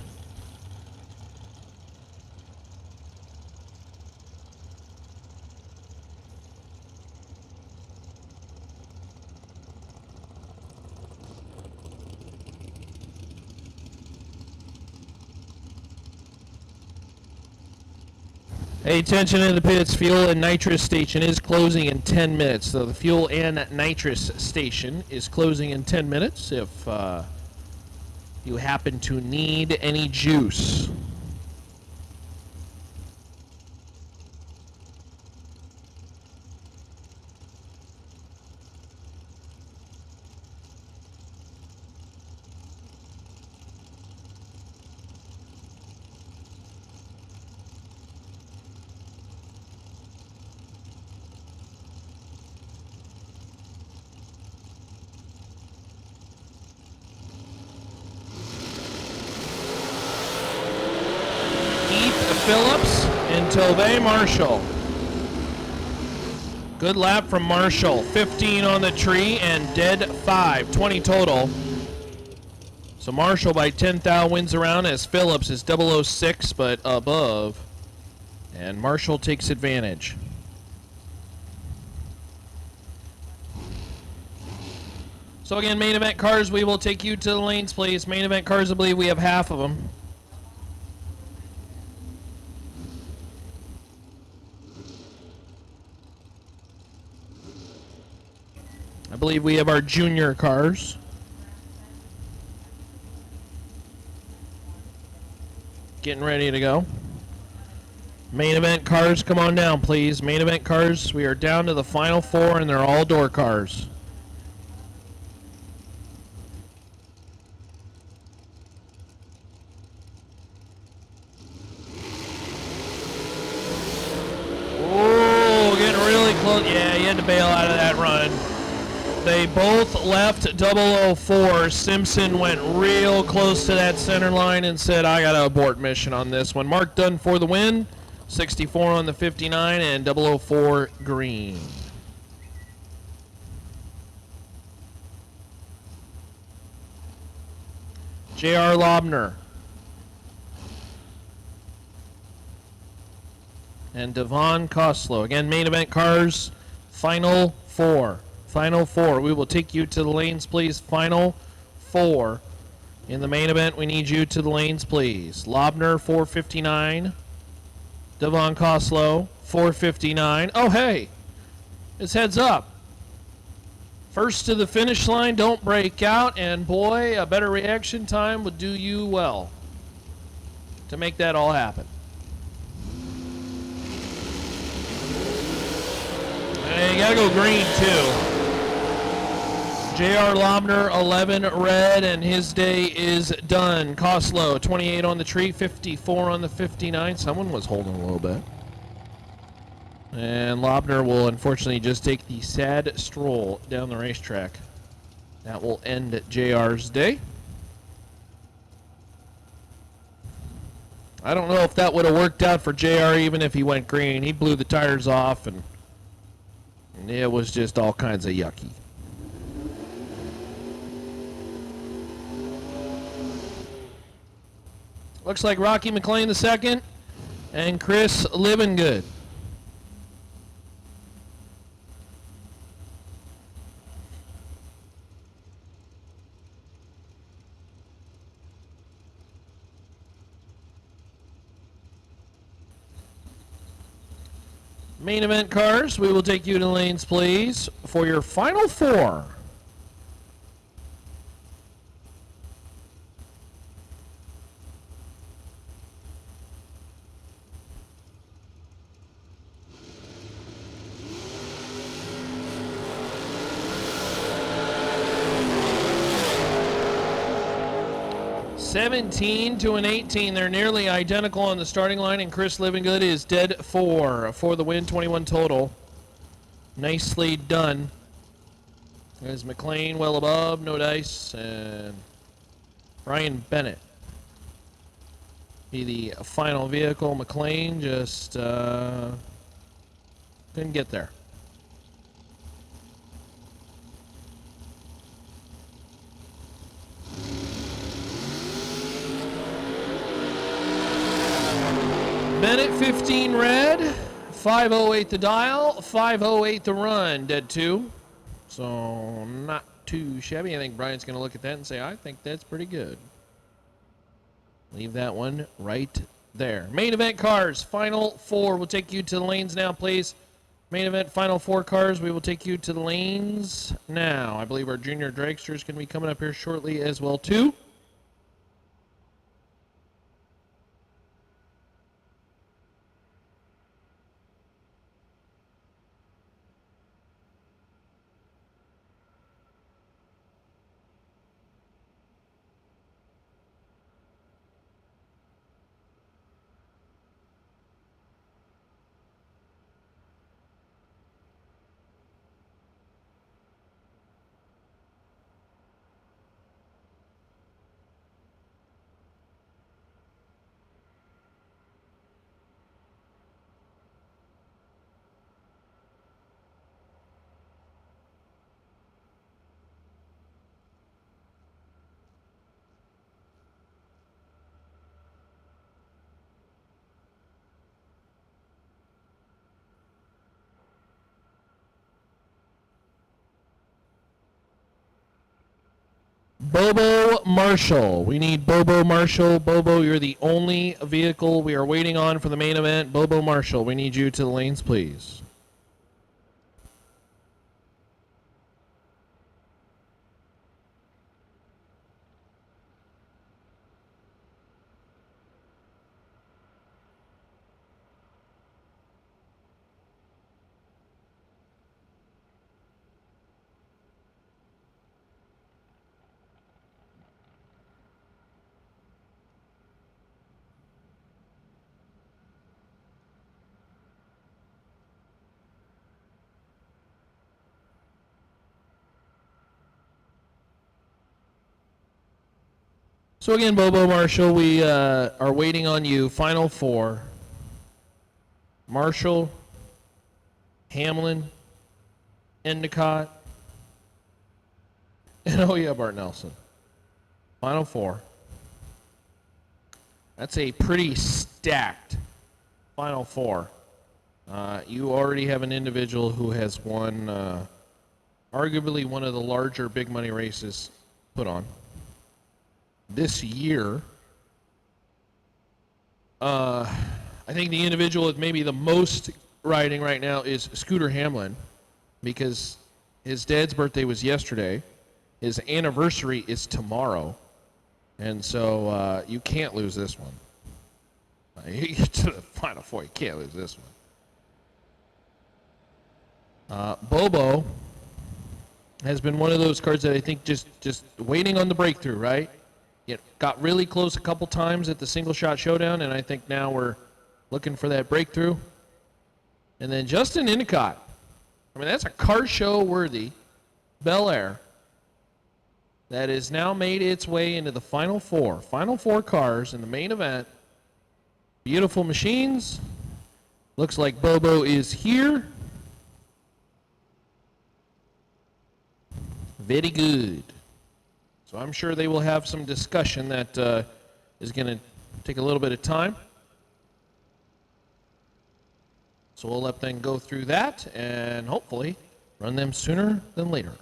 Hey, attention in the pits. Fuel and nitrous station is closing in 10 minutes. So the fuel and nitrous station is closing in 10 minutes if you happen to need any juice. Phillips and Tove Marshall. Good lap from Marshall. 15 on the tree and dead 5. 20 total. So Marshall by 10 thou wins around, as Phillips is 006 but above. And Marshall takes advantage. So again, main event cars, we will take you to the lanes, please. Main event cars, I believe we have half of them. I believe we have our junior cars. Getting ready to go. Main event cars, come on down, please. Main event cars, we are down to the final 4, and they're all door cars. Oh, getting really close. Yeah, you had to bail out of that run. They both left 004. Simpson went real close to that center line and said, I got to abort mission on this one. Mark Dunn for the win. 64 on the 59 and 004 green. J.R. Lobner. And Devon Koslow. Again, main event cars, final 4. Final 4. We will take you to the lanes, please. Final 4. In the main event, we need you to the lanes, please. Lobner, 459. Devon Koslow, 459. Oh, hey. It's heads up. First to the finish line, don't break out. And, boy, a better reaction time would do you well to make that all happen. And you got to go green, too. J.R. Lobner, 11 red, and his day is done. Costlow, 28 on the tree, 54 on the 59. Someone was holding a little bit. And Lobner will unfortunately just take the sad stroll down the racetrack. That will end JR's day. I don't know if that would have worked out for JR even if he went green. He blew the tires off, and it was just all kinds of yucky. Looks like Rocky McLean II and Chris Livingood. Main event cars, we will take you to lanes, please, for your final four. (17 to an 18). They're nearly identical on the starting line, and Chris Livingood is dead for the win, 21 total. Nicely done. There's McLean well above, no dice, and Brian Bennett be the final vehicle. McLean just couldn't get there. Bennett 15 red, 508 the dial, 508 the run, dead 2. So not too shabby. I think Brian's going to look at that and say, I think that's pretty good. Leave that one right there. Main event cars, final four. We'll take you to the lanes now, please. Main event, final four cars. We will take you to the lanes now. I believe our junior dragster is going to be coming up here shortly as well, too. Bobo Marshall. We need Bobo Marshall. Bobo, you're the only vehicle we are waiting on for the main event. Bobo Marshall, we need you to the lanes, please. So again, Bobo Marshall, we are waiting on you. Final four. Marshall, Hamlin, Endicott, and oh yeah, Bart Nelson. Final four. That's a pretty stacked final four. You already have an individual who has won arguably one of the larger big money races put on this year. I think the individual with maybe the most riding right now is Scooter Hamlin, because his dad's birthday was yesterday. His anniversary is tomorrow. And so you can't lose this one. You get to the Final Four, you can't lose this one. Bobo has been one of those cards that I think just waiting on the breakthrough, right? It got really close a couple times at the single shot showdown, and I think now we're looking for that breakthrough. And then Justin Endicott. I mean, that's a car show worthy Bel Air that has now made its way into the final four. Final four cars in the main event. Beautiful machines. Looks like Bobo is here. Very good. So I'm sure they will have some discussion that is going to take a little bit of time. So we'll let them go through that and hopefully run them sooner than later.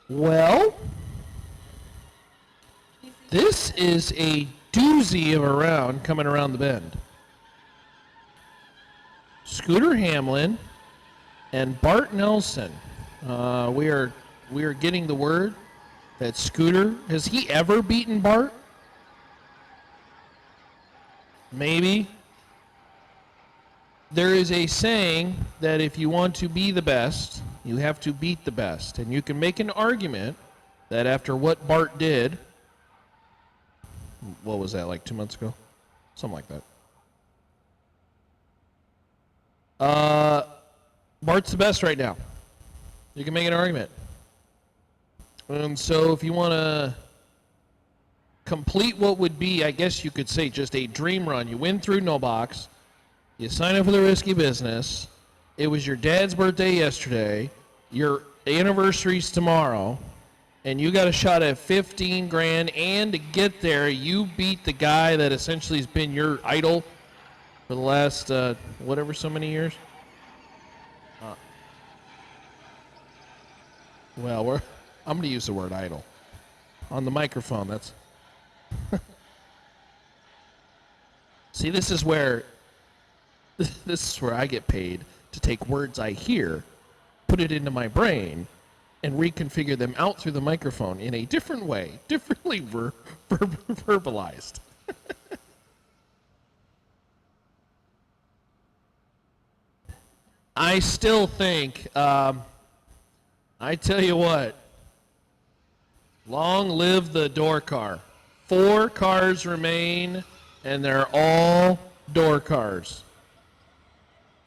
Well, this is a doozy of a round coming around the bend. Scooter Hamlin and Bart Nelson. We are getting the word that Scooter, has he ever beaten Bart? Maybe. There is a saying that if you want to be the best, you have to beat the best. And you can make an argument that after what Bart did, what was that, like 2 months ago? Something like that. Bart's the best right now. You can make an argument. And so if you want to complete what would be, I guess you could say, just a dream run. You win through no box. You sign up for the risky business. It was your dad's birthday yesterday. Your anniversary's tomorrow. And you got a shot at 15 grand. And to get there, you beat the guy that essentially has been your idol for the last, whatever, so many years. Well, I'm going to use the word idol. On the microphone, that's... See, this is where this is where I get paid to take words I hear, put it into my brain, and reconfigure them out through the microphone in a different way, differently verbalized. I still think, I tell you what, long live the door car. 4 cars remain, and they're all door cars.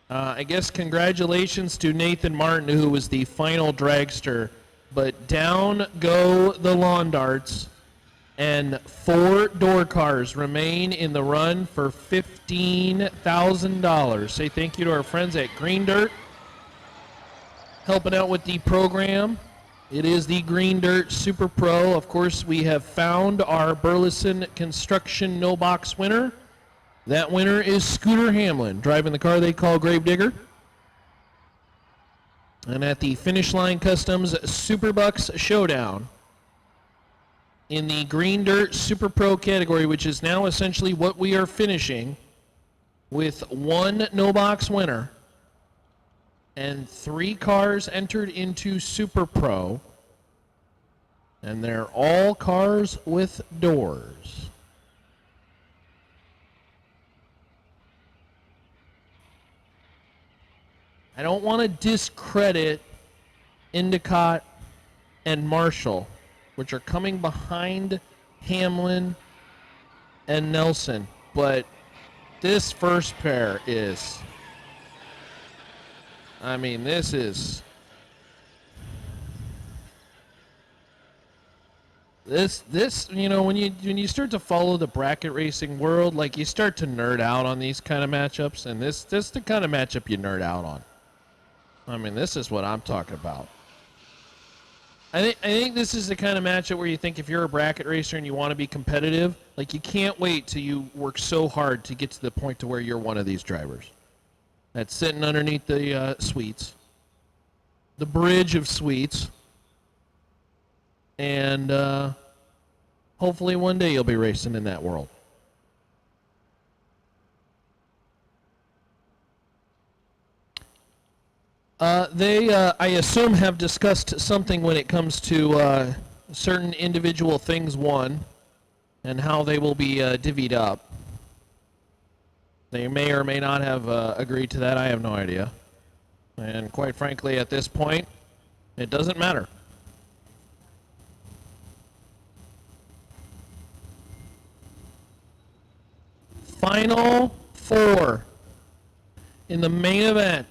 I guess congratulations to Nathan Martin, who was the final dragster, but down go the lawn darts, and 4 door cars remain in the run for $15,000. Say thank you to our friends at Green Dirt, helping out with the program. It is the Green Dirt Super Pro. Of course, we have found our Burleson Construction No Box winner. That winner is Scooter Hamlin, driving the car they call Gravedigger. And at the Finish Line Customs SuperBucks Showdown, in the Green Dirt Super Pro category, which is now essentially what we are finishing, with 1 no box winner and 3 cars entered into Super Pro, and they're all cars with doors. I don't want to discredit Endicott and Marshall, which are coming behind Hamlin and Nelson, but this first pair is, I mean, this is, this, you know, when you start to follow the bracket racing world, like, you start to nerd out on these kind of matchups, and this is the kind of matchup you nerd out on. I mean, this is what I'm talking about. I think this is the kind of matchup where you think if you're a bracket racer and you want to be competitive, like, you can't wait till you work so hard to get to the point to where you're one of these drivers that's sitting underneath the suites, the bridge of suites, and hopefully one day you'll be racing in that world. They, I assume, have discussed something when it comes to certain individual things won and how they will be divvied up. They may or may not have agreed to that. I have no idea. And quite frankly, at this point, it doesn't matter. Final 4 in the main event.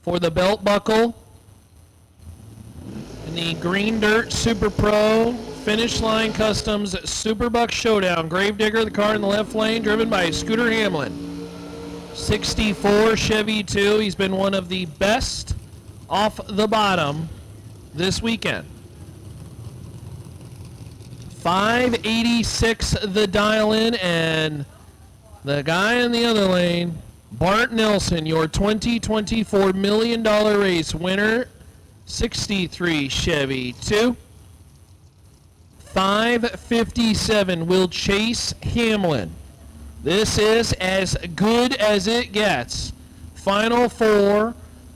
For the belt buckle in the Green Dirt Super Pro Finish Line Customs SuperBucks Showdown. Gravedigger, the car in the left lane, driven by Scooter Hamlin. 64 Chevy 2. He's been one of the best off the bottom this weekend. 586 the dial in, and the guy in the other lane, Bart Nelson, your 2024 $1 million race winner, 63 Chevy 2. 557 will Chase Hamlin. This is as good as it gets. Final 4,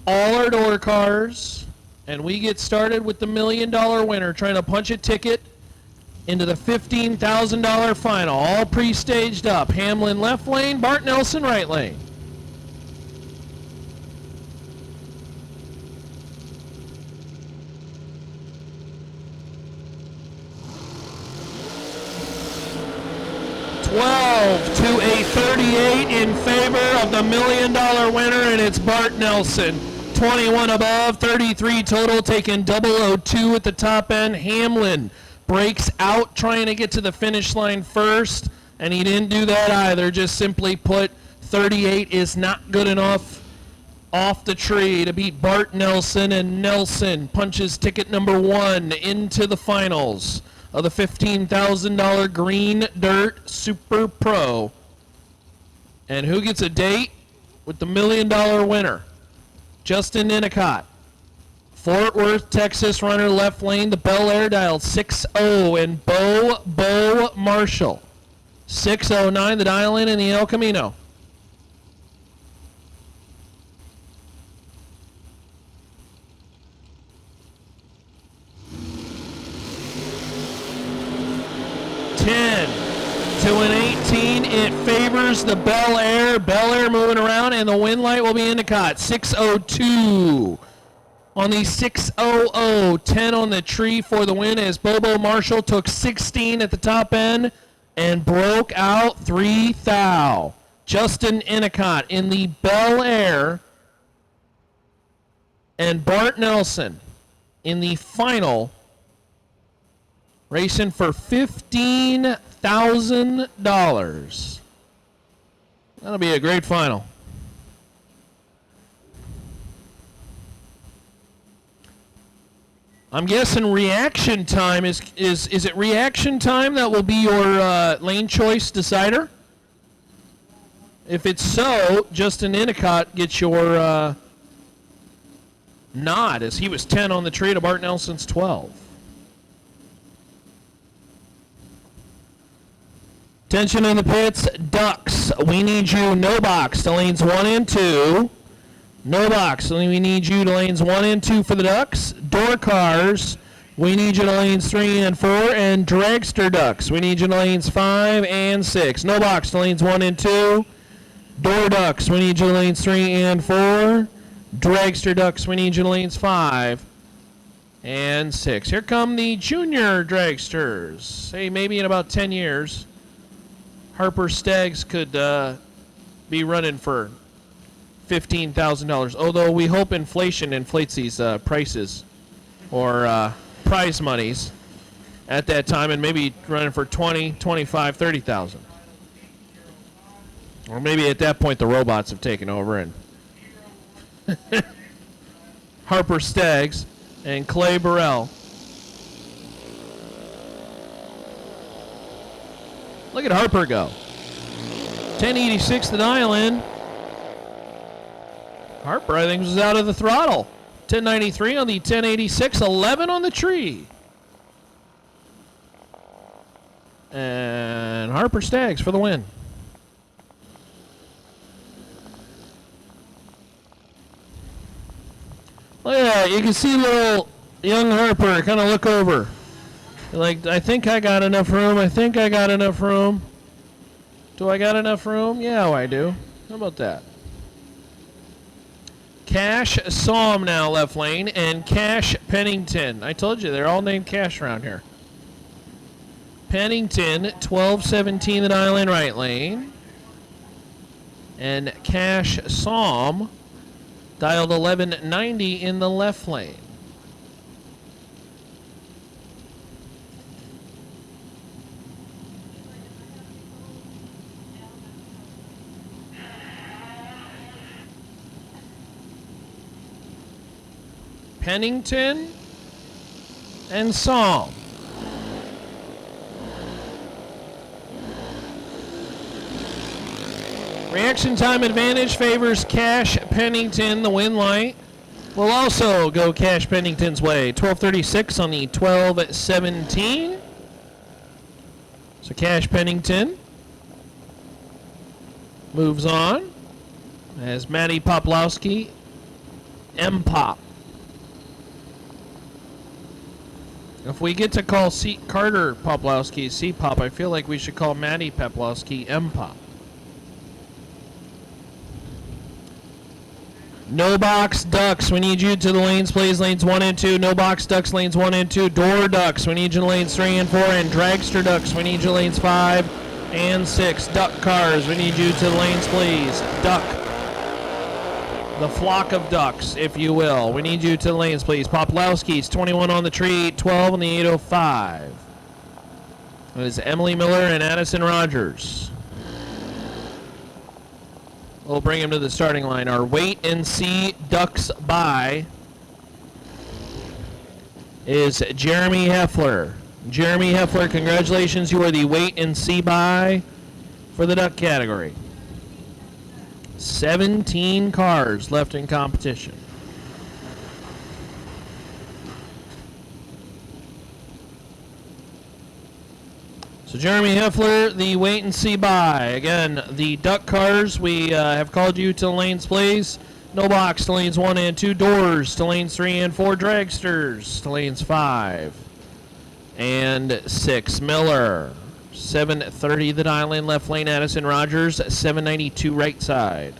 all our door cars, and we get started with the $1 million winner trying to punch a ticket into the $15,000 final. All pre-staged up. Hamlin left lane, Bart Nelson right lane. To a 38 in favor of the $1 million winner, and it's Bart Nelson. 21 above, 33 total, taking 002 at the top end. Hamlin breaks out trying to get to the finish line first, and he didn't do that either. Just simply put, 38 is not good enough off the tree to beat Bart Nelson, and Nelson punches ticket number 1 into the finals of the $15,000 Green Dirt Super Pro. And who gets a date with the $1 million winner? Justin Endicott. Fort Worth, Texas runner, left lane, the Bel Air dial 60, and Bo Marshall. 609, the dial in the El Camino. to an 18. It favors the Bel Air. Bel Air moving around, and the win light will be Endicott. 602 on the 600. 10 on the tree for the win as Bobo Marshall took 16 at the top end and broke out 3 thou. Justin Endicott in the Bel Air and Bart Nelson in the final, racing for $15,000. That'll be a great final. I'm guessing reaction time is it reaction time that will be your lane choice decider? If it's so, Justin Endicott gets your nod, as he was 10 on the tree to Bart Nelson's 12. Attention in the pits, Ducks. We need you no box to lanes 1 and 2. No box. We need you to lanes 1 and 2 for the Ducks. Door cars. We need you to lanes 3 and 4. And dragster Ducks. We need you to lanes 5 and 6. No box to lanes 1 and 2. Door Ducks. We need you to lanes 3 and 4. Dragster Ducks. We need you to lanes 5 and 6. Here come the junior dragsters. Hey, maybe in about 10 years, Harper Stags could be running for $15,000. Although we hope inflation inflates these prices or prize monies at that time, and maybe running for 20, 25, 30,000. Or maybe at that point the robots have taken over and Harper Stags and Clay Burrell. Look at Harper go. 1086 the dial in. Harper, I think, was out of the throttle. 1093 on the 1086, 11 on the tree. And Harper Stags for the win. Look at that. You can see little young Harper kind of look over. Like, I think I got enough room. I think I got enough room. Do I got enough room? Yeah, I do. How about that? Cash saw him now left lane, and Cash Pennington. I told you, they're all named Cash around here. Pennington, 1217 the dial in right lane. And Cash saw him, dialed 1190 in the left lane. Pennington and Saul. Reaction time advantage favors Cash Pennington. The win light will also go Cash Pennington's way. 1236 on the 1217. So Cash Pennington moves on as Matty Poplowski, M-Pop. If we get to call Carter Poplowski C-Pop, I feel like we should call Matty Poplowski M-Pop. No box Ducks, we need you to the lanes, please. Lanes 1 and 2. No box Ducks, lanes 1 and 2. Door Ducks, we need you to lanes 3 and 4. And Dragster Ducks, we need you to lanes 5 and 6. Duck Cars, we need you to the lanes, please. Duck. The flock of ducks, if you will. We need you to the lanes, please. Poplowski's 21 on the tree, 12 on the 805. That is Emily Miller and Addison Rogers. We'll bring him to the starting line. Our wait and see ducks by is Jeremy Heffler. Jeremy Heffler, congratulations. You are the wait and see by for the duck category. 17 cars left in competition. So Jeremy Heffler, the wait and see by. Again, the duck cars, we have called you to the lanes, please. No box to lanes 1 and 2. Doors to lanes 3 and 4. Dragsters to lanes 5 and 6. Miller 730 the dial in left lane. Addison Rogers, 792 right side.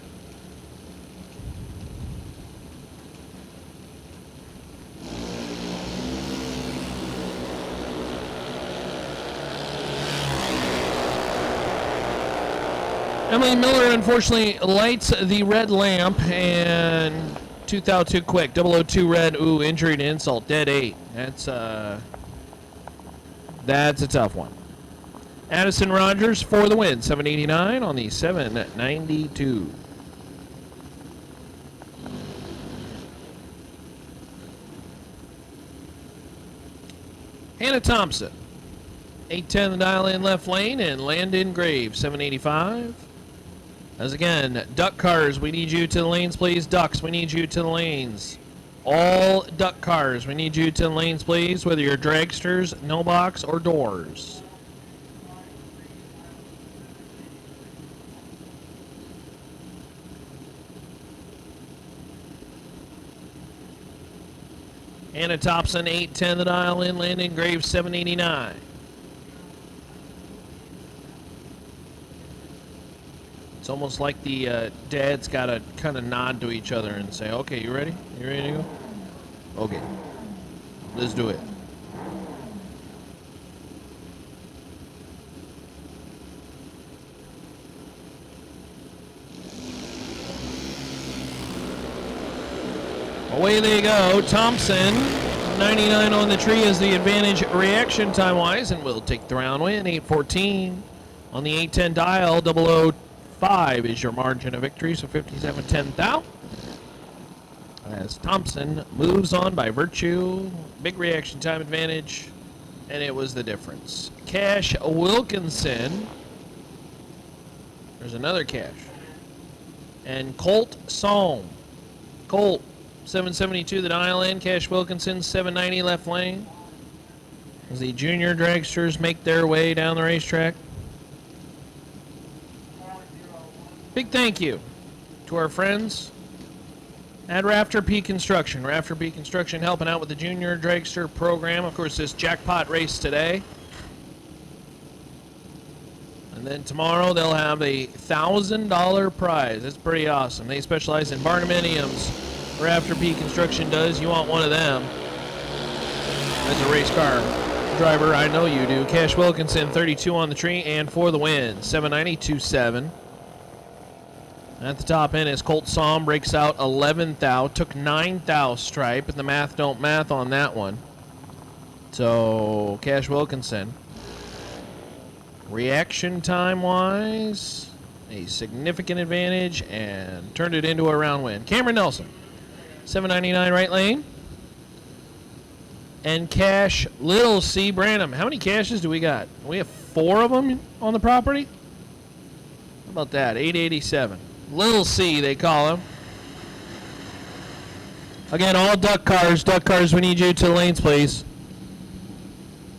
Emily Miller unfortunately lights the red lamp, and 2 thou too quick. 002 red. Ooh, injury to insult. Dead 8. That's a tough one. Addison Rogers for the win. 789 on the 792. Hannah Thompson. 810 the dial in left lane, and Landon Graves, 785. As again, duck cars, we need you to the lanes, please. Ducks, we need you to the lanes. All duck cars, we need you to the lanes, please, whether you're dragsters, no box, or doors. Anna Thompson, 810 the dial in, Landon Graves, 789. It's almost like the dads got to kind of nod to each other and say, okay, you ready? You ready to go? Okay. Let's do it. Away they go. Thompson, 99 on the tree is the advantage reaction time-wise, and we'll take the round win. 814 on the 810 dial. 005 is your margin of victory, so 57-10 thou. As Thompson moves on by virtue, big reaction time advantage, and it was the difference. Cash Wilkinson, there's another Cash, and Colt Sohm. Colt, 772 the dial in. Cash Wilkinson, 790 left lane. As the junior dragsters make their way down the racetrack. Big thank you to our friends at Rafter P Construction. Rafter P Construction helping out with the junior dragster program. Of course, this jackpot race today. And then tomorrow they'll have a $1,000 prize. That's pretty awesome. They specialize in barnuminiums. Rafter P Construction does. You want one of them as a race car driver. I know you do. Cash Wilkinson, 32 on the tree, and for the win. 792.7. At the top end is Colt Sohm, breaks out 11 thou, took 9 thou stripe, and the math don't math on that one. So, Cash Wilkinson. Reaction time-wise, a significant advantage, and turned it into a round win. Cameron Nelson, 799 right lane. And Cash Little C. Branham. How many caches do we got? We have 4 of them on the property? How about that? 887. Little C, they call him. Again, all duck cars, we need you to the lanes, please.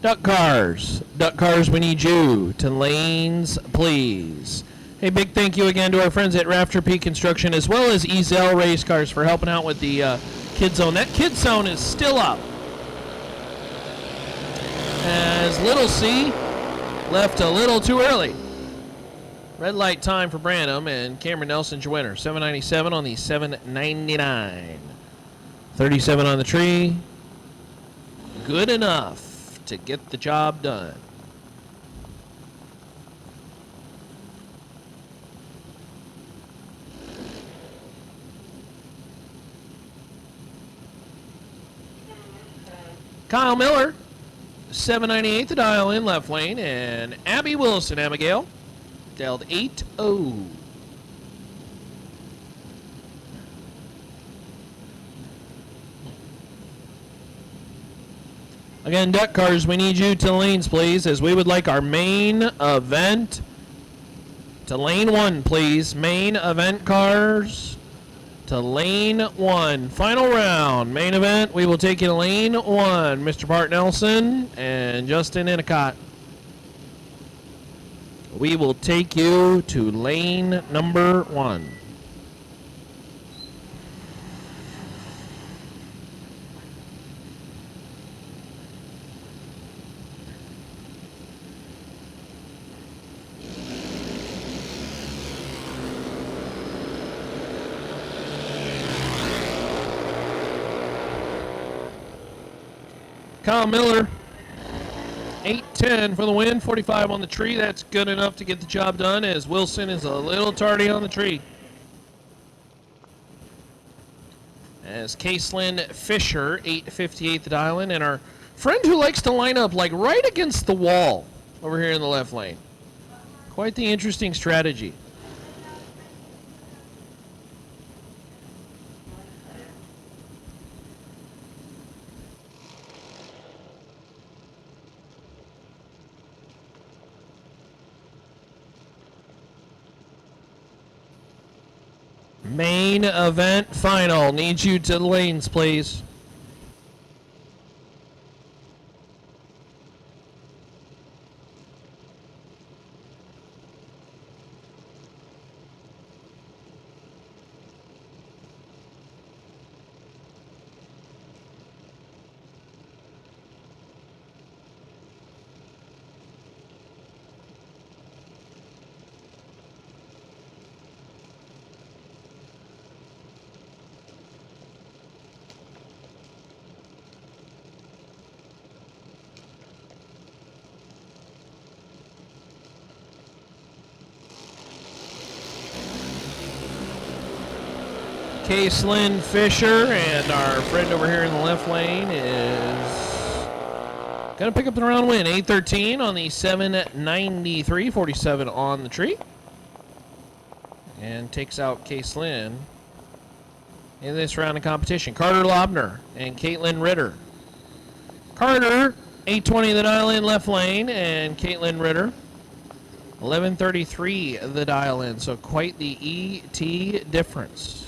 Duck cars, we need you to lanes, please. Hey, big thank you again to our friends at Rafter P Construction, as well as Ezel Race Cars for helping out with the Kid Zone. That Kid Zone is still up. As Little C left a little too early. Red light time for Branham, and Cameron Nelson's your winner. 797 on the 799. 37 on the tree. Good enough to get the job done. Kyle Miller, 798 the dial in left lane, and Abby Wilson, Abigail. Dialed 8-0. Again, duck cars, we need you to lanes, please, as we would like our main event to lane 1, please. Main event cars to lane 1. Final round. Main event, we will take you to lane 1. Mr. Bart Nelson and Justin Innocott. We will take you to lane number 1. Kyle Miller, 8-10 for the win, 45 on the tree. That's good enough to get the job done as Wilson is a little tardy on the tree. As Caselyn Fisher, 858 the dial in, and our friend who likes to line up like right against the wall over here in the left lane. Quite the interesting strategy. Main event final. Need you to the lanes, please. Caselyn Fisher and our friend over here in the left lane is going to pick up the round win. 8-13 on the 793, 47 on the tree. And takes out Caselyn in this round of competition. Carter Lobner and Caitlin Ritter. Carter, 820 the dial in left lane, and Caitlin Ritter, 1133 the dial in. So quite the ET difference.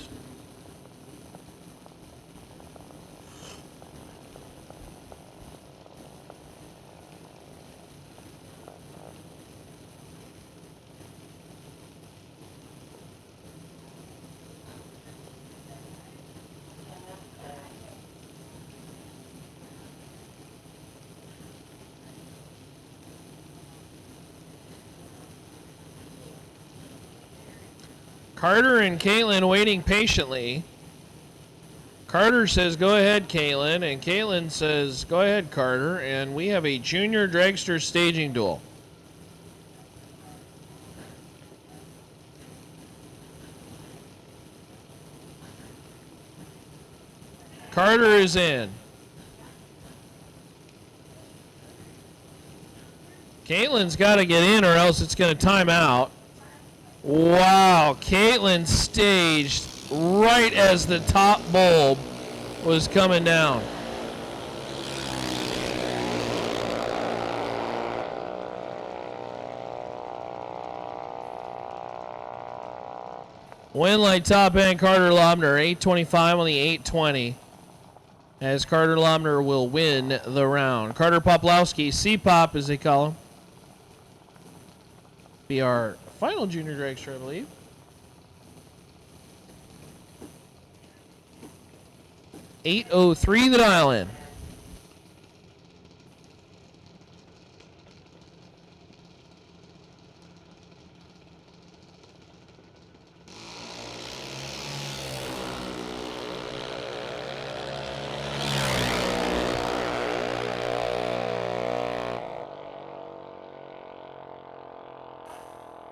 Carter and Caitlin waiting patiently. Carter says, go ahead, Caitlin. And Caitlin says, go ahead, Carter. And we have a junior dragster staging duel. Carter is in. Caitlin's got to get in or else it's going to time out. Wow, Caitlin staged right as the top bulb was coming down. Win light top end, Carter Lobner, 825 on the 820. As Carter Lobner will win the round. Carter Poplowski, C-Pop as they call him. Be our final junior dragster, I believe. $8.03 the dial in.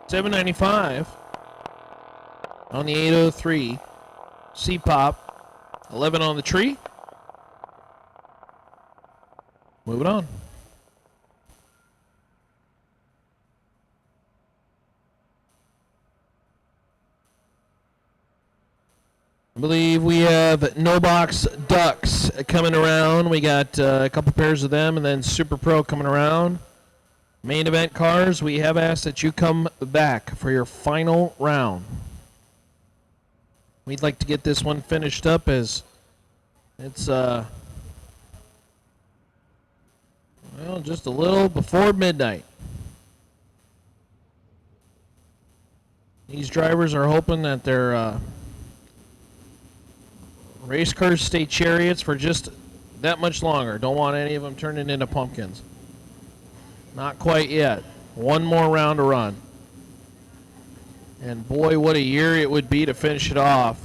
$7.95 on the 803. C-Pop, 11 on the tree. Moving on. I believe we have No Box Ducks coming around. We got a couple pairs of them, and then Super Pro coming around. Main event cars, we have asked that you come back for your final round. We'd like to get this one finished up as it's, well, just a little before midnight. These drivers are hoping that their race cars stay chariots for just that much longer. Don't want any of them turning into pumpkins. Not quite yet. One more round to run. And boy, what a year it would be to finish it off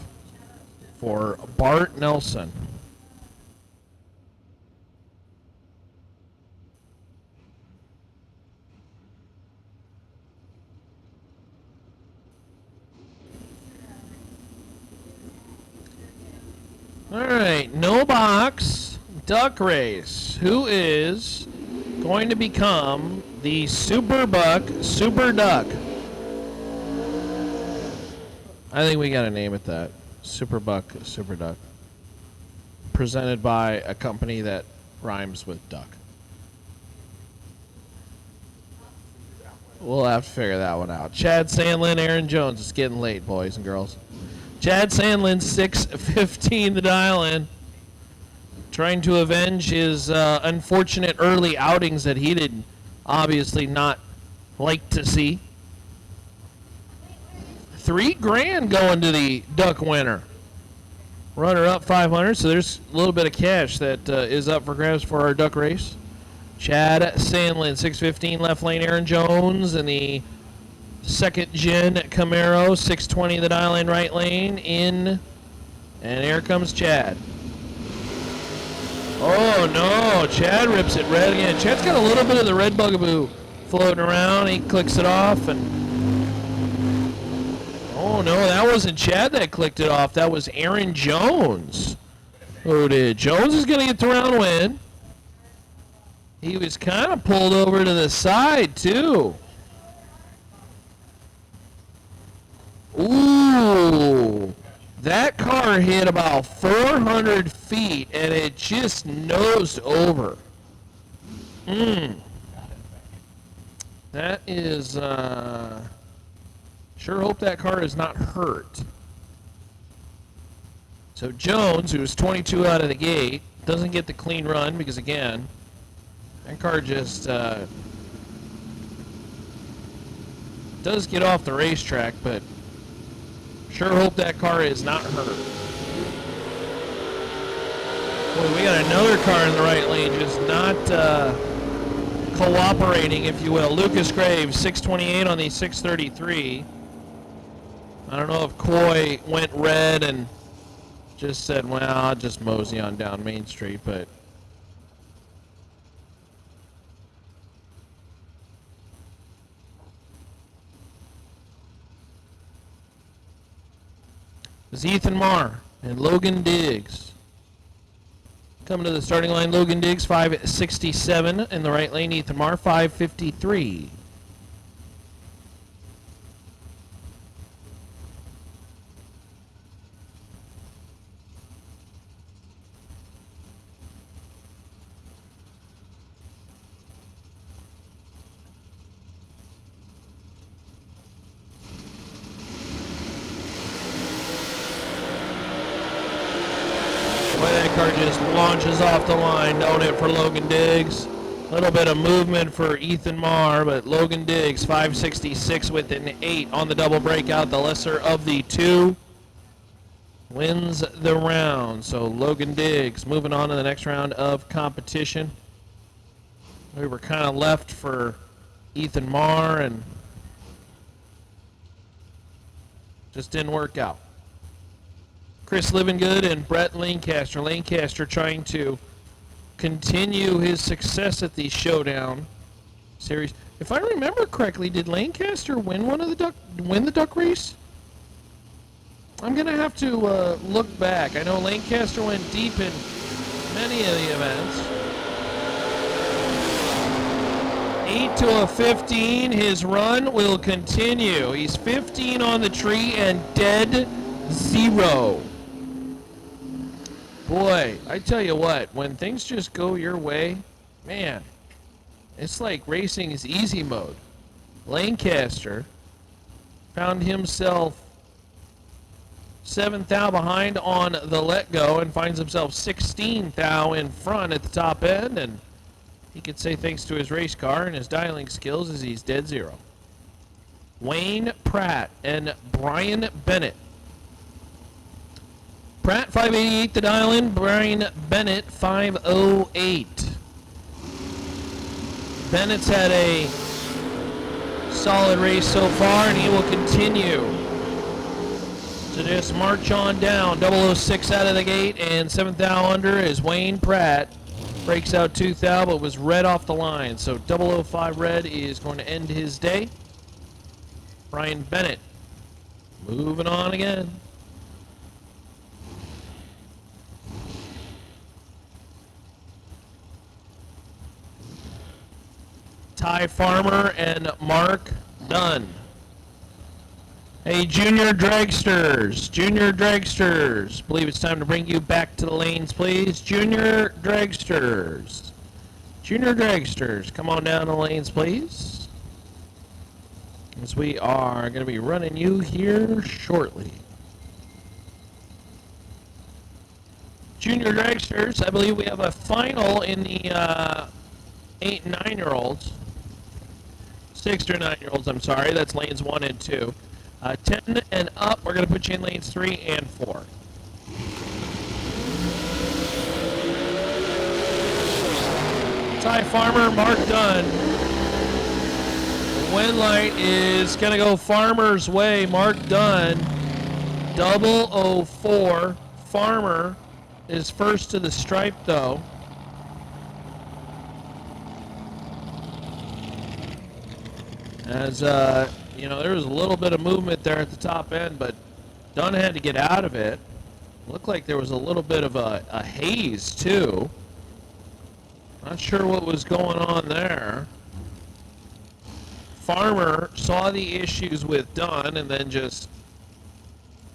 for Bart Nelson. All right, no box, duck race. Who is going to become the SuperBuck Super Duck? I think we got to name it that. SuperBuck Super Duck. Presented by a company that rhymes with duck. We'll have to figure that one out. Chad Sandlin, Aaron Jones. It's getting late, boys and girls. Chad Sandlin, 6:15 the dial in. Trying to avenge his unfortunate early outings that he did obviously not like to see. $3,000 going to the duck winner. Runner up 500, so there's a little bit of cash that is up for grabs for our duck race. Chad Sandlin, 6:15 left lane. Aaron Jones in the second gen Camaro, 6:20 the dial in right lane. In, and here comes Chad. Oh no, Chad rips it red again. Chad's got a little bit of the red bugaboo floating around. He clicks it off, and oh no, that wasn't Chad that clicked it off. That was Aaron Jones who did. Jones is going to get the round win. He was kind of pulled over to the side too. Ooh, that car hit about 400 feet and it just nosed over. That is, sure hope that car is not hurt. So Jones, who was 22 out of the gate, doesn't get the clean run because, again, that car just does get off the racetrack, but sure hope that car is not hurt. Boy, we got another car in the right lane, just not cooperating, if you will. Lucas Graves, 628 on the 633. I don't know if Coy went red and just said, well, I'll just mosey on down Main Street, but is Ethan Marr and Logan Diggs. Coming to the starting line, Logan Diggs, 567 in the right lane. Ethan Marr, 553. That car just launches off the line, don't it, for Logan Diggs. A little bit of movement for Ethan Marr, but Logan Diggs, 566 with an 8 on the double breakout. The lesser of the two wins the round. So Logan Diggs moving on to the next round of competition. We were kind of left for Ethan Marr and just didn't work out. Chris Livingood and Brett Lancaster. Lancaster trying to continue his success at the Showdown series. If I remember correctly, did Lancaster win the duck race? I'm gonna have to look back. I know Lancaster went deep in many of the events. 8 to a 15. His run will continue. He's 15 on the tree and dead zero. Boy, I tell you what, when things just go your way, man, it's like racing is easy mode. Lancaster found himself 7 thou behind on the let-go and finds himself 16 thou in front at the top end, and he could say thanks to his race car and his dialing skills as he's dead zero. Wayne Pratt and Brian Bennett. Pratt, 588 the dial in. Brian Bennett, 508. Bennett's had a solid race so far, and he will continue to just march on down. 006 out of the gate, and 7th thou under is Wayne Pratt. Breaks out 2 thou, but was red off the line. So 005 red is going to end his day. Brian Bennett moving on again. Ty Farmer and Mark Dunn. Hey, Junior Dragsters, believe it's time to bring you back to the lanes, please. Junior Dragsters, come on down the lanes, please. As we are going to be running you here shortly. Junior Dragsters, I believe we have a final in the 8 and 9-year-olds. 6 or 9-year-olds, I'm sorry. That's lanes 1 and 2. 10 and up, we're going to put you in lanes 3 and 4. Ty Farmer, Mark Dunn. Win light is going to go Farmer's way. Mark Dunn, 004. Farmer is first to the stripe, though. As, you know, there was a little bit of movement there at the top end, but Dunn had to get out of it. Looked like there was a little bit of a haze, too. Not sure what was going on there. Farmer saw the issues with Dunn and then just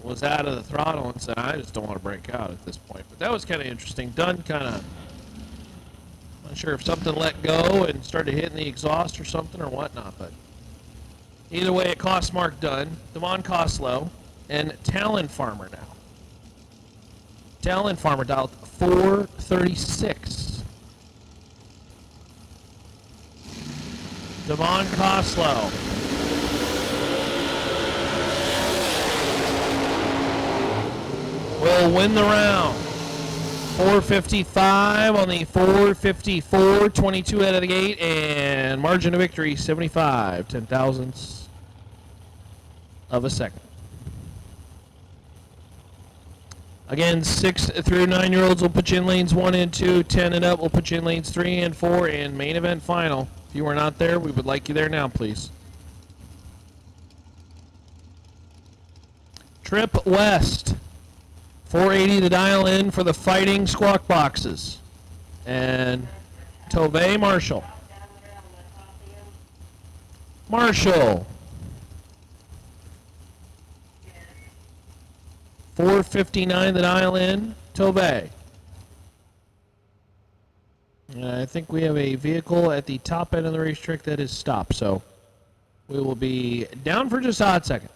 was out of the throttle and said, I just don't want to break out at this point. But that was kind of interesting. Dunn kind of, not sure if something let go and started hitting the exhaust or something or whatnot, but either way, it cost Mark Dunn, Devon Coslow, and Talon Farmer now. Talon Farmer dialed 436. Devon Coslow. Will win the round. 455 on the 454, 22 out of the gate, and margin of victory 75 ten-thousandths of a second. Again, 6 through 9-year-olds will put you in lanes 1 and 2. 10 and up will put you in lanes 3 and 4, and main event final. If you are not there, we would like you there now, please. Trip West. 480 to dial in for the Fighting Squawk Boxes. And Tove Marshall. Marshall. 459 to dial in. Tove. I think we have a vehicle at the top end of the racetrack that is stopped, so we will be down for just a hot second.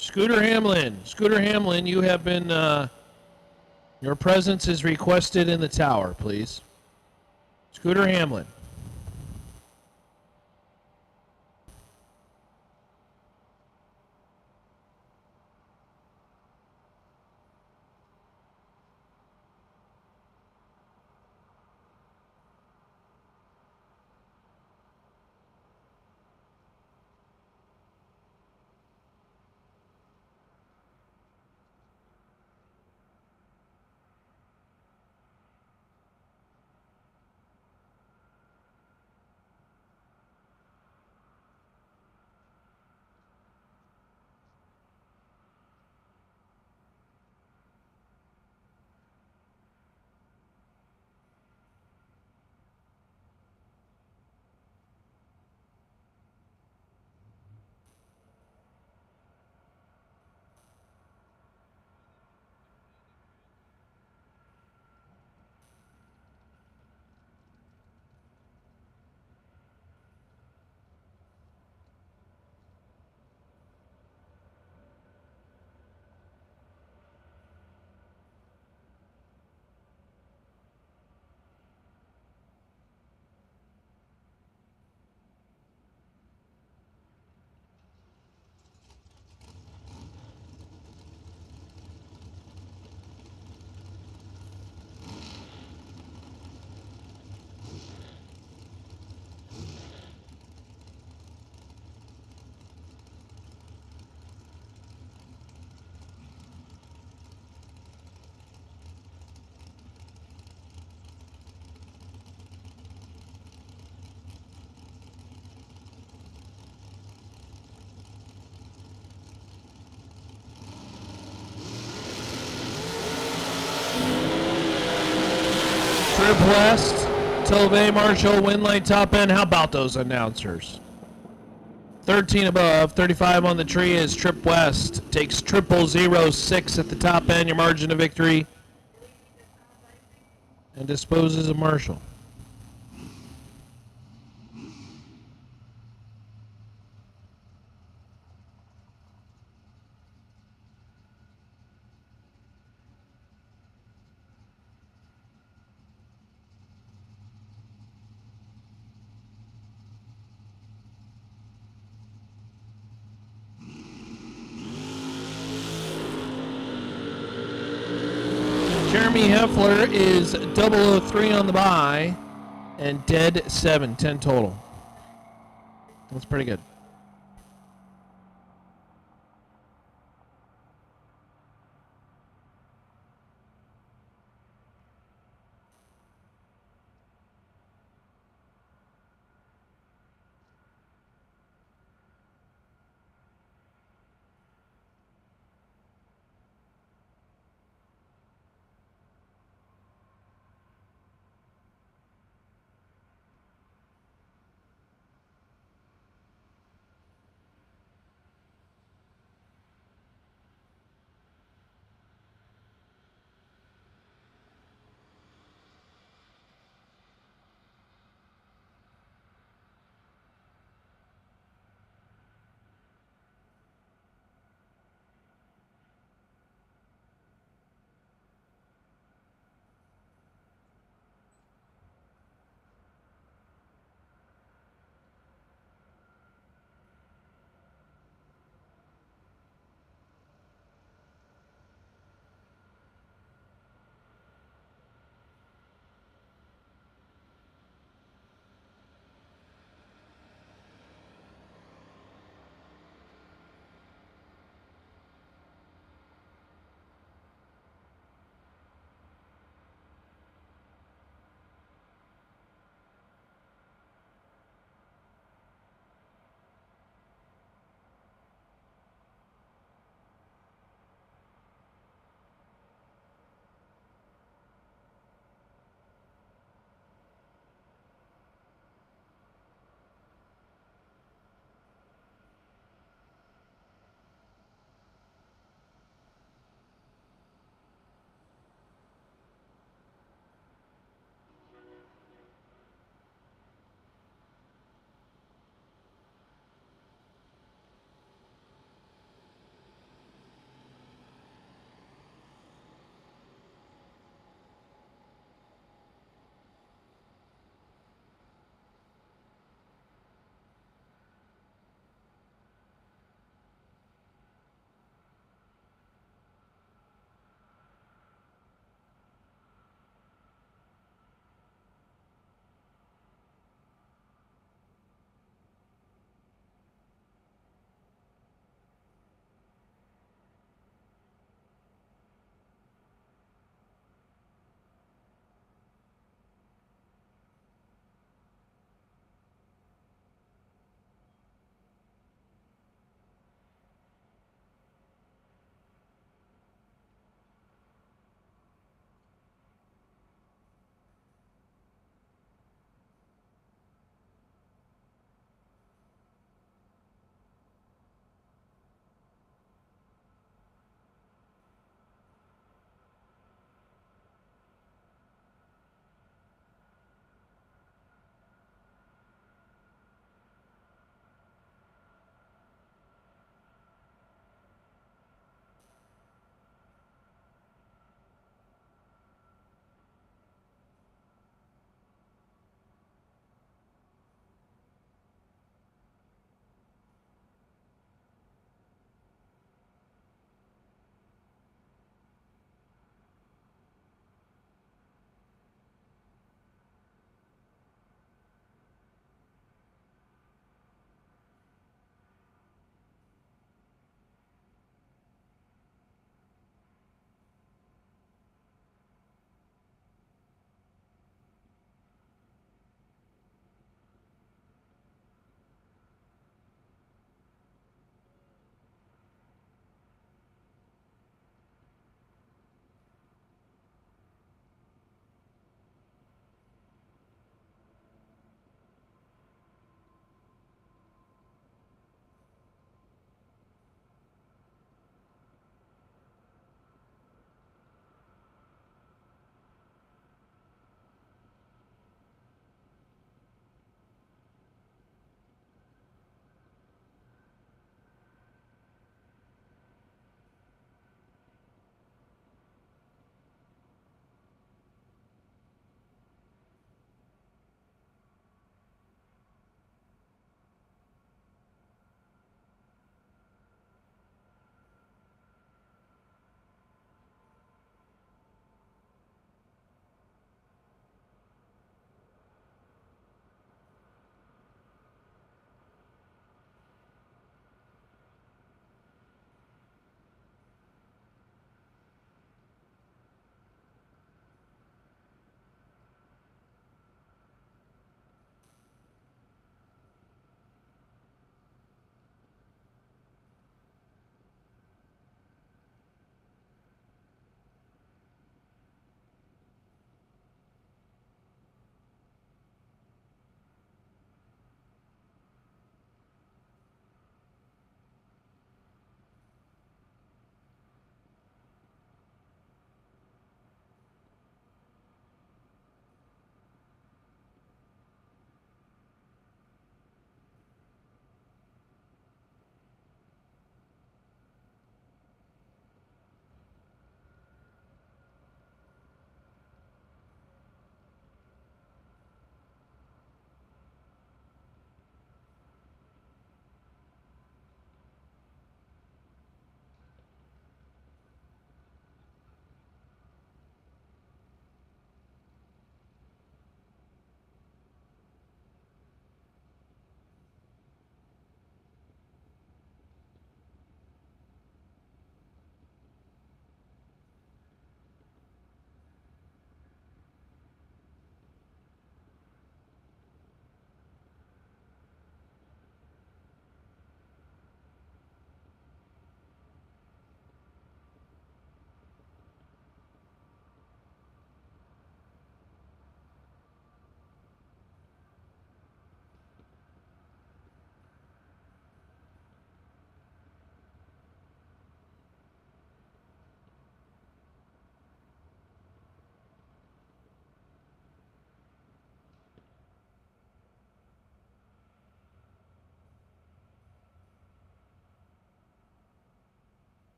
Scooter Hamlin, you have been, your presence is requested in the tower, please. Scooter Hamlin. Trip West, Tove Marshall, Winlight top end. How about those announcers? 13 above, 35 on the tree is Trip West. Takes 0006 at the top end, your margin of victory. And disposes of Marshall. Jeremy Heffler is 003 on the buy and dead 7, 10 total. That's pretty good.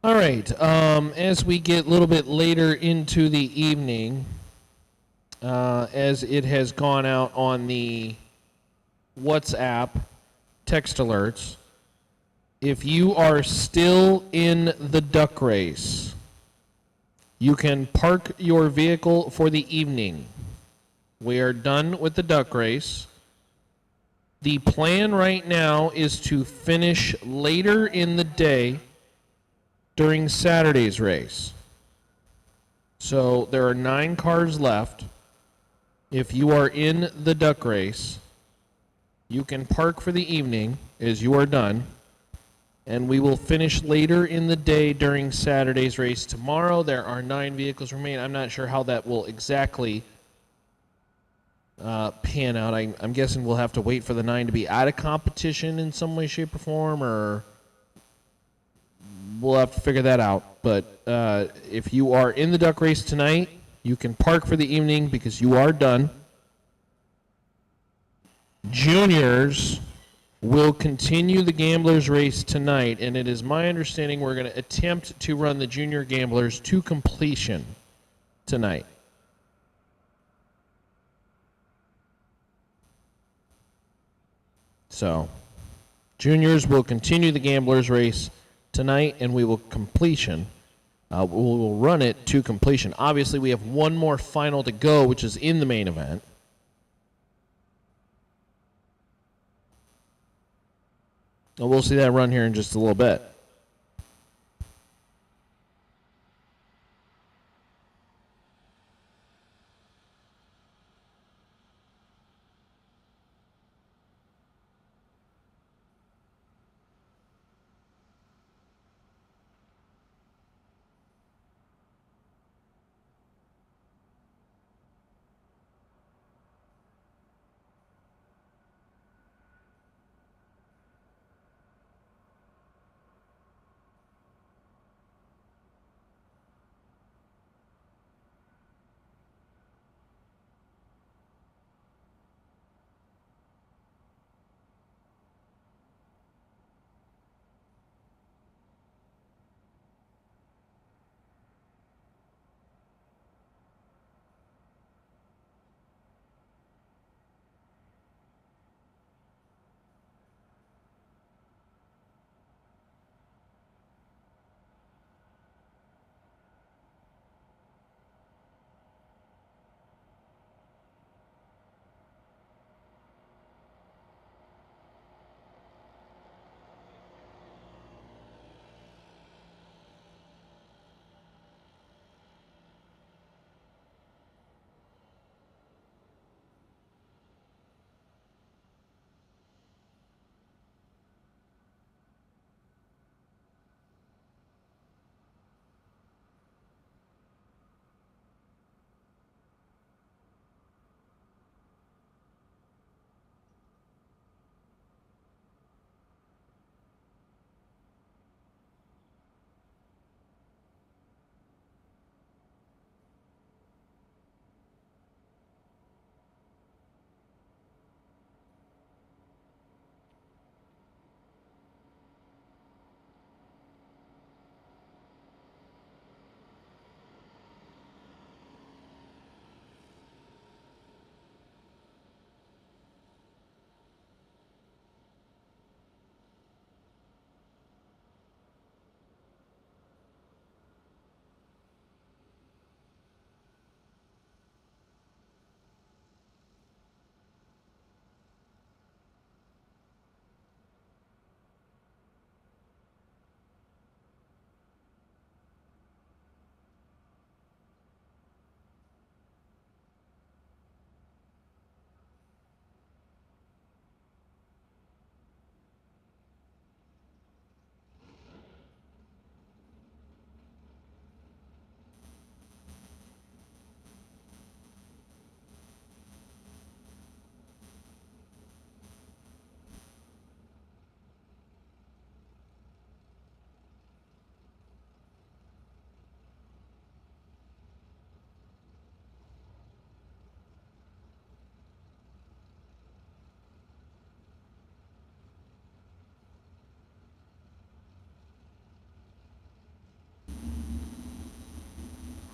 All right. As we get a little bit later into the evening, as it has gone out on the WhatsApp text alerts, if you are still in the duck race, you can park your vehicle for the evening. We are done with the duck race. The plan right now is to finish later in the day during Saturday's race. So there are 9 cars left. If you are in the duck race, you can park for the evening as you are done, and we will finish later in the day during Saturday's race tomorrow. There are 9 vehicles remaining. I'm not sure how that will exactly pan out. I'm guessing we'll have to wait for the 9 to be out of competition in some way, shape, or form, or we'll have to figure that out. But if you are in the duck race tonight, you can park for the evening because you are done. Juniors will continue the Gamblers race tonight, and it is my understanding we're going to attempt to run the Junior Gamblers to completion tonight. So, Juniors will continue the Gamblers race tonight, and we will completion. We will run it to completion. Obviously, we have one more final to go, which is in the main event. And we'll see that run here in just a little bit.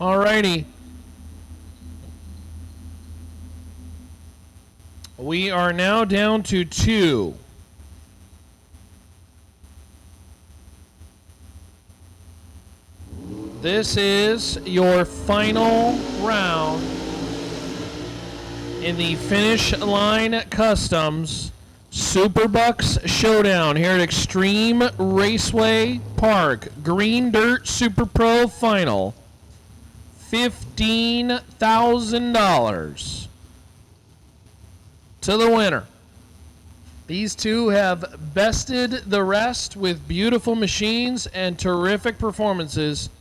Alrighty. We are now down to 2. This is your final round in the Finish Line Customs SuperBucks Showdown here at Extreme Raceway Park. Green Dirt Super Pro Final. $15,000 to the winner. These two have bested the rest with beautiful machines and terrific performances.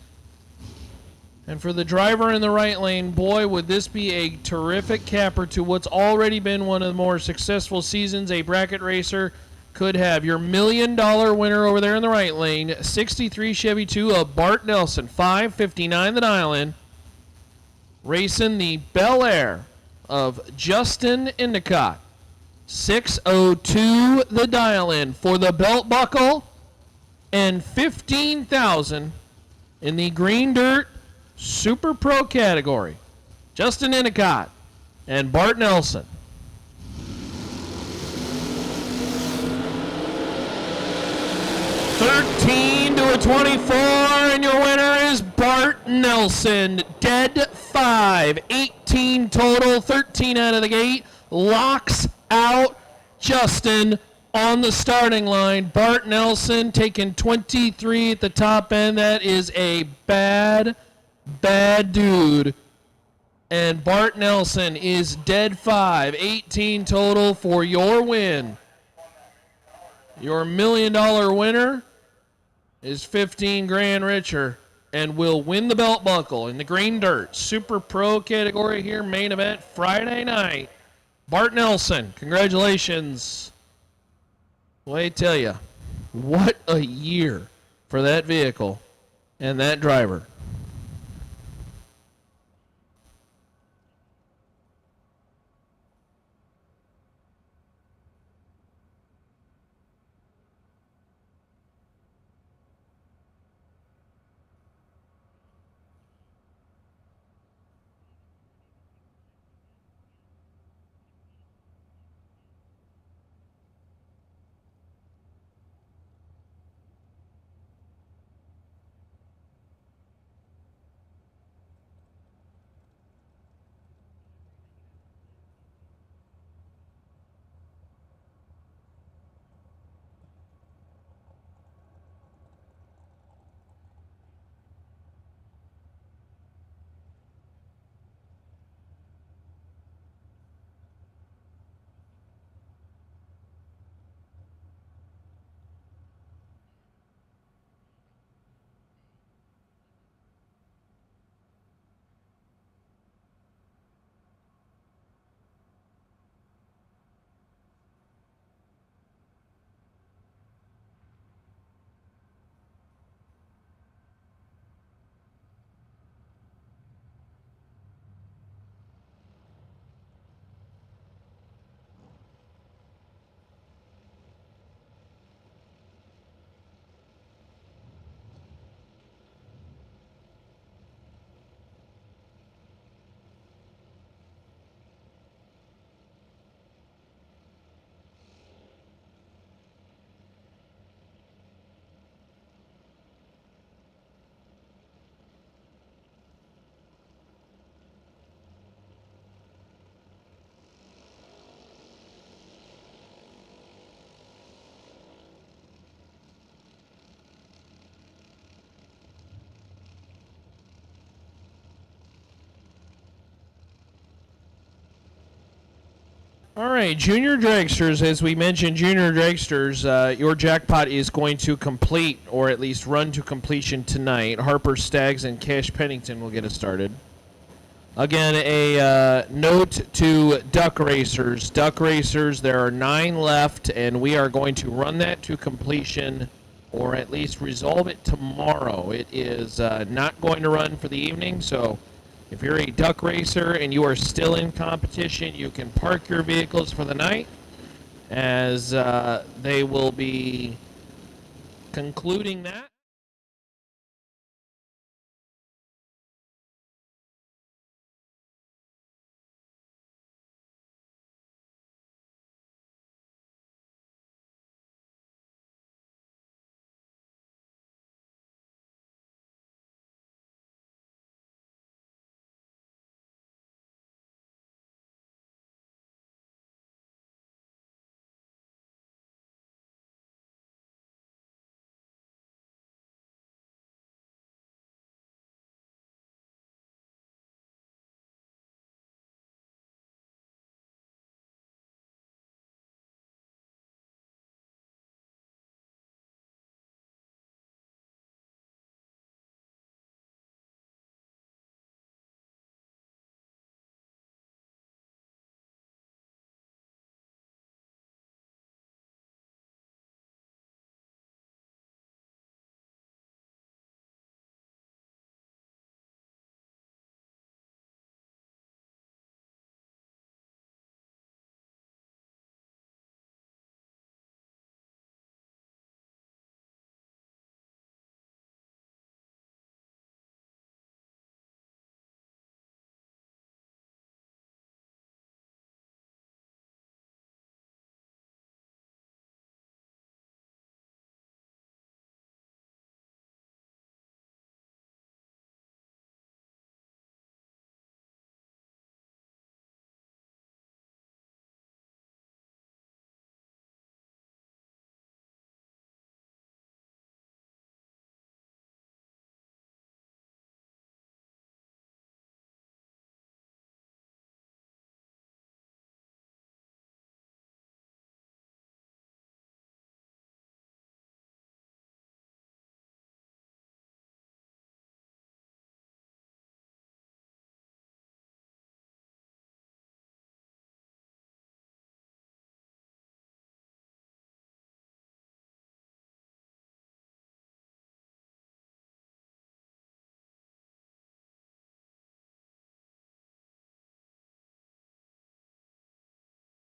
And for the driver in the right lane, boy, would this be a terrific capper to what's already been one of the more successful seasons a bracket racer could have. Your $1 million winner over there in the right lane, 63 Chevy 2 of Bart Nelson, 559 the dial-in. Racing the Bel Air of Justin Endicott, 602 the dial-in for the belt buckle, and $15,000 in the Green Dirt Super Pro category. Justin Endicott and Bart Nelson. $13 to a $24, and your winner is Bart Nelson. Dead 5, 18 total, 13 out of the gate. Locks out Justin on the starting line. Bart Nelson taking 23 at the top end. That is a bad dude. And Bart Nelson is dead 5, 18 total for your win. Your $1 million winner is 15 grand richer and will win the belt buckle in the Green Dirt Super Pro category here, main event Friday night. Bart Nelson, congratulations. Well, I tell you, what a year for that vehicle and that driver. All right, Junior Dragsters, as we mentioned, Junior Dragsters, your jackpot is going to complete, or at least run to completion tonight. Harper Staggs and Cash Pennington will get us started. Again, a note to Duck Racers. Duck Racers, there are 9 left, and we are going to run that to completion, or at least resolve it tomorrow. It is not going to run for the evening, so if you're a duck racer and you are still in competition, you can park your vehicles for the night, as they will be concluding that.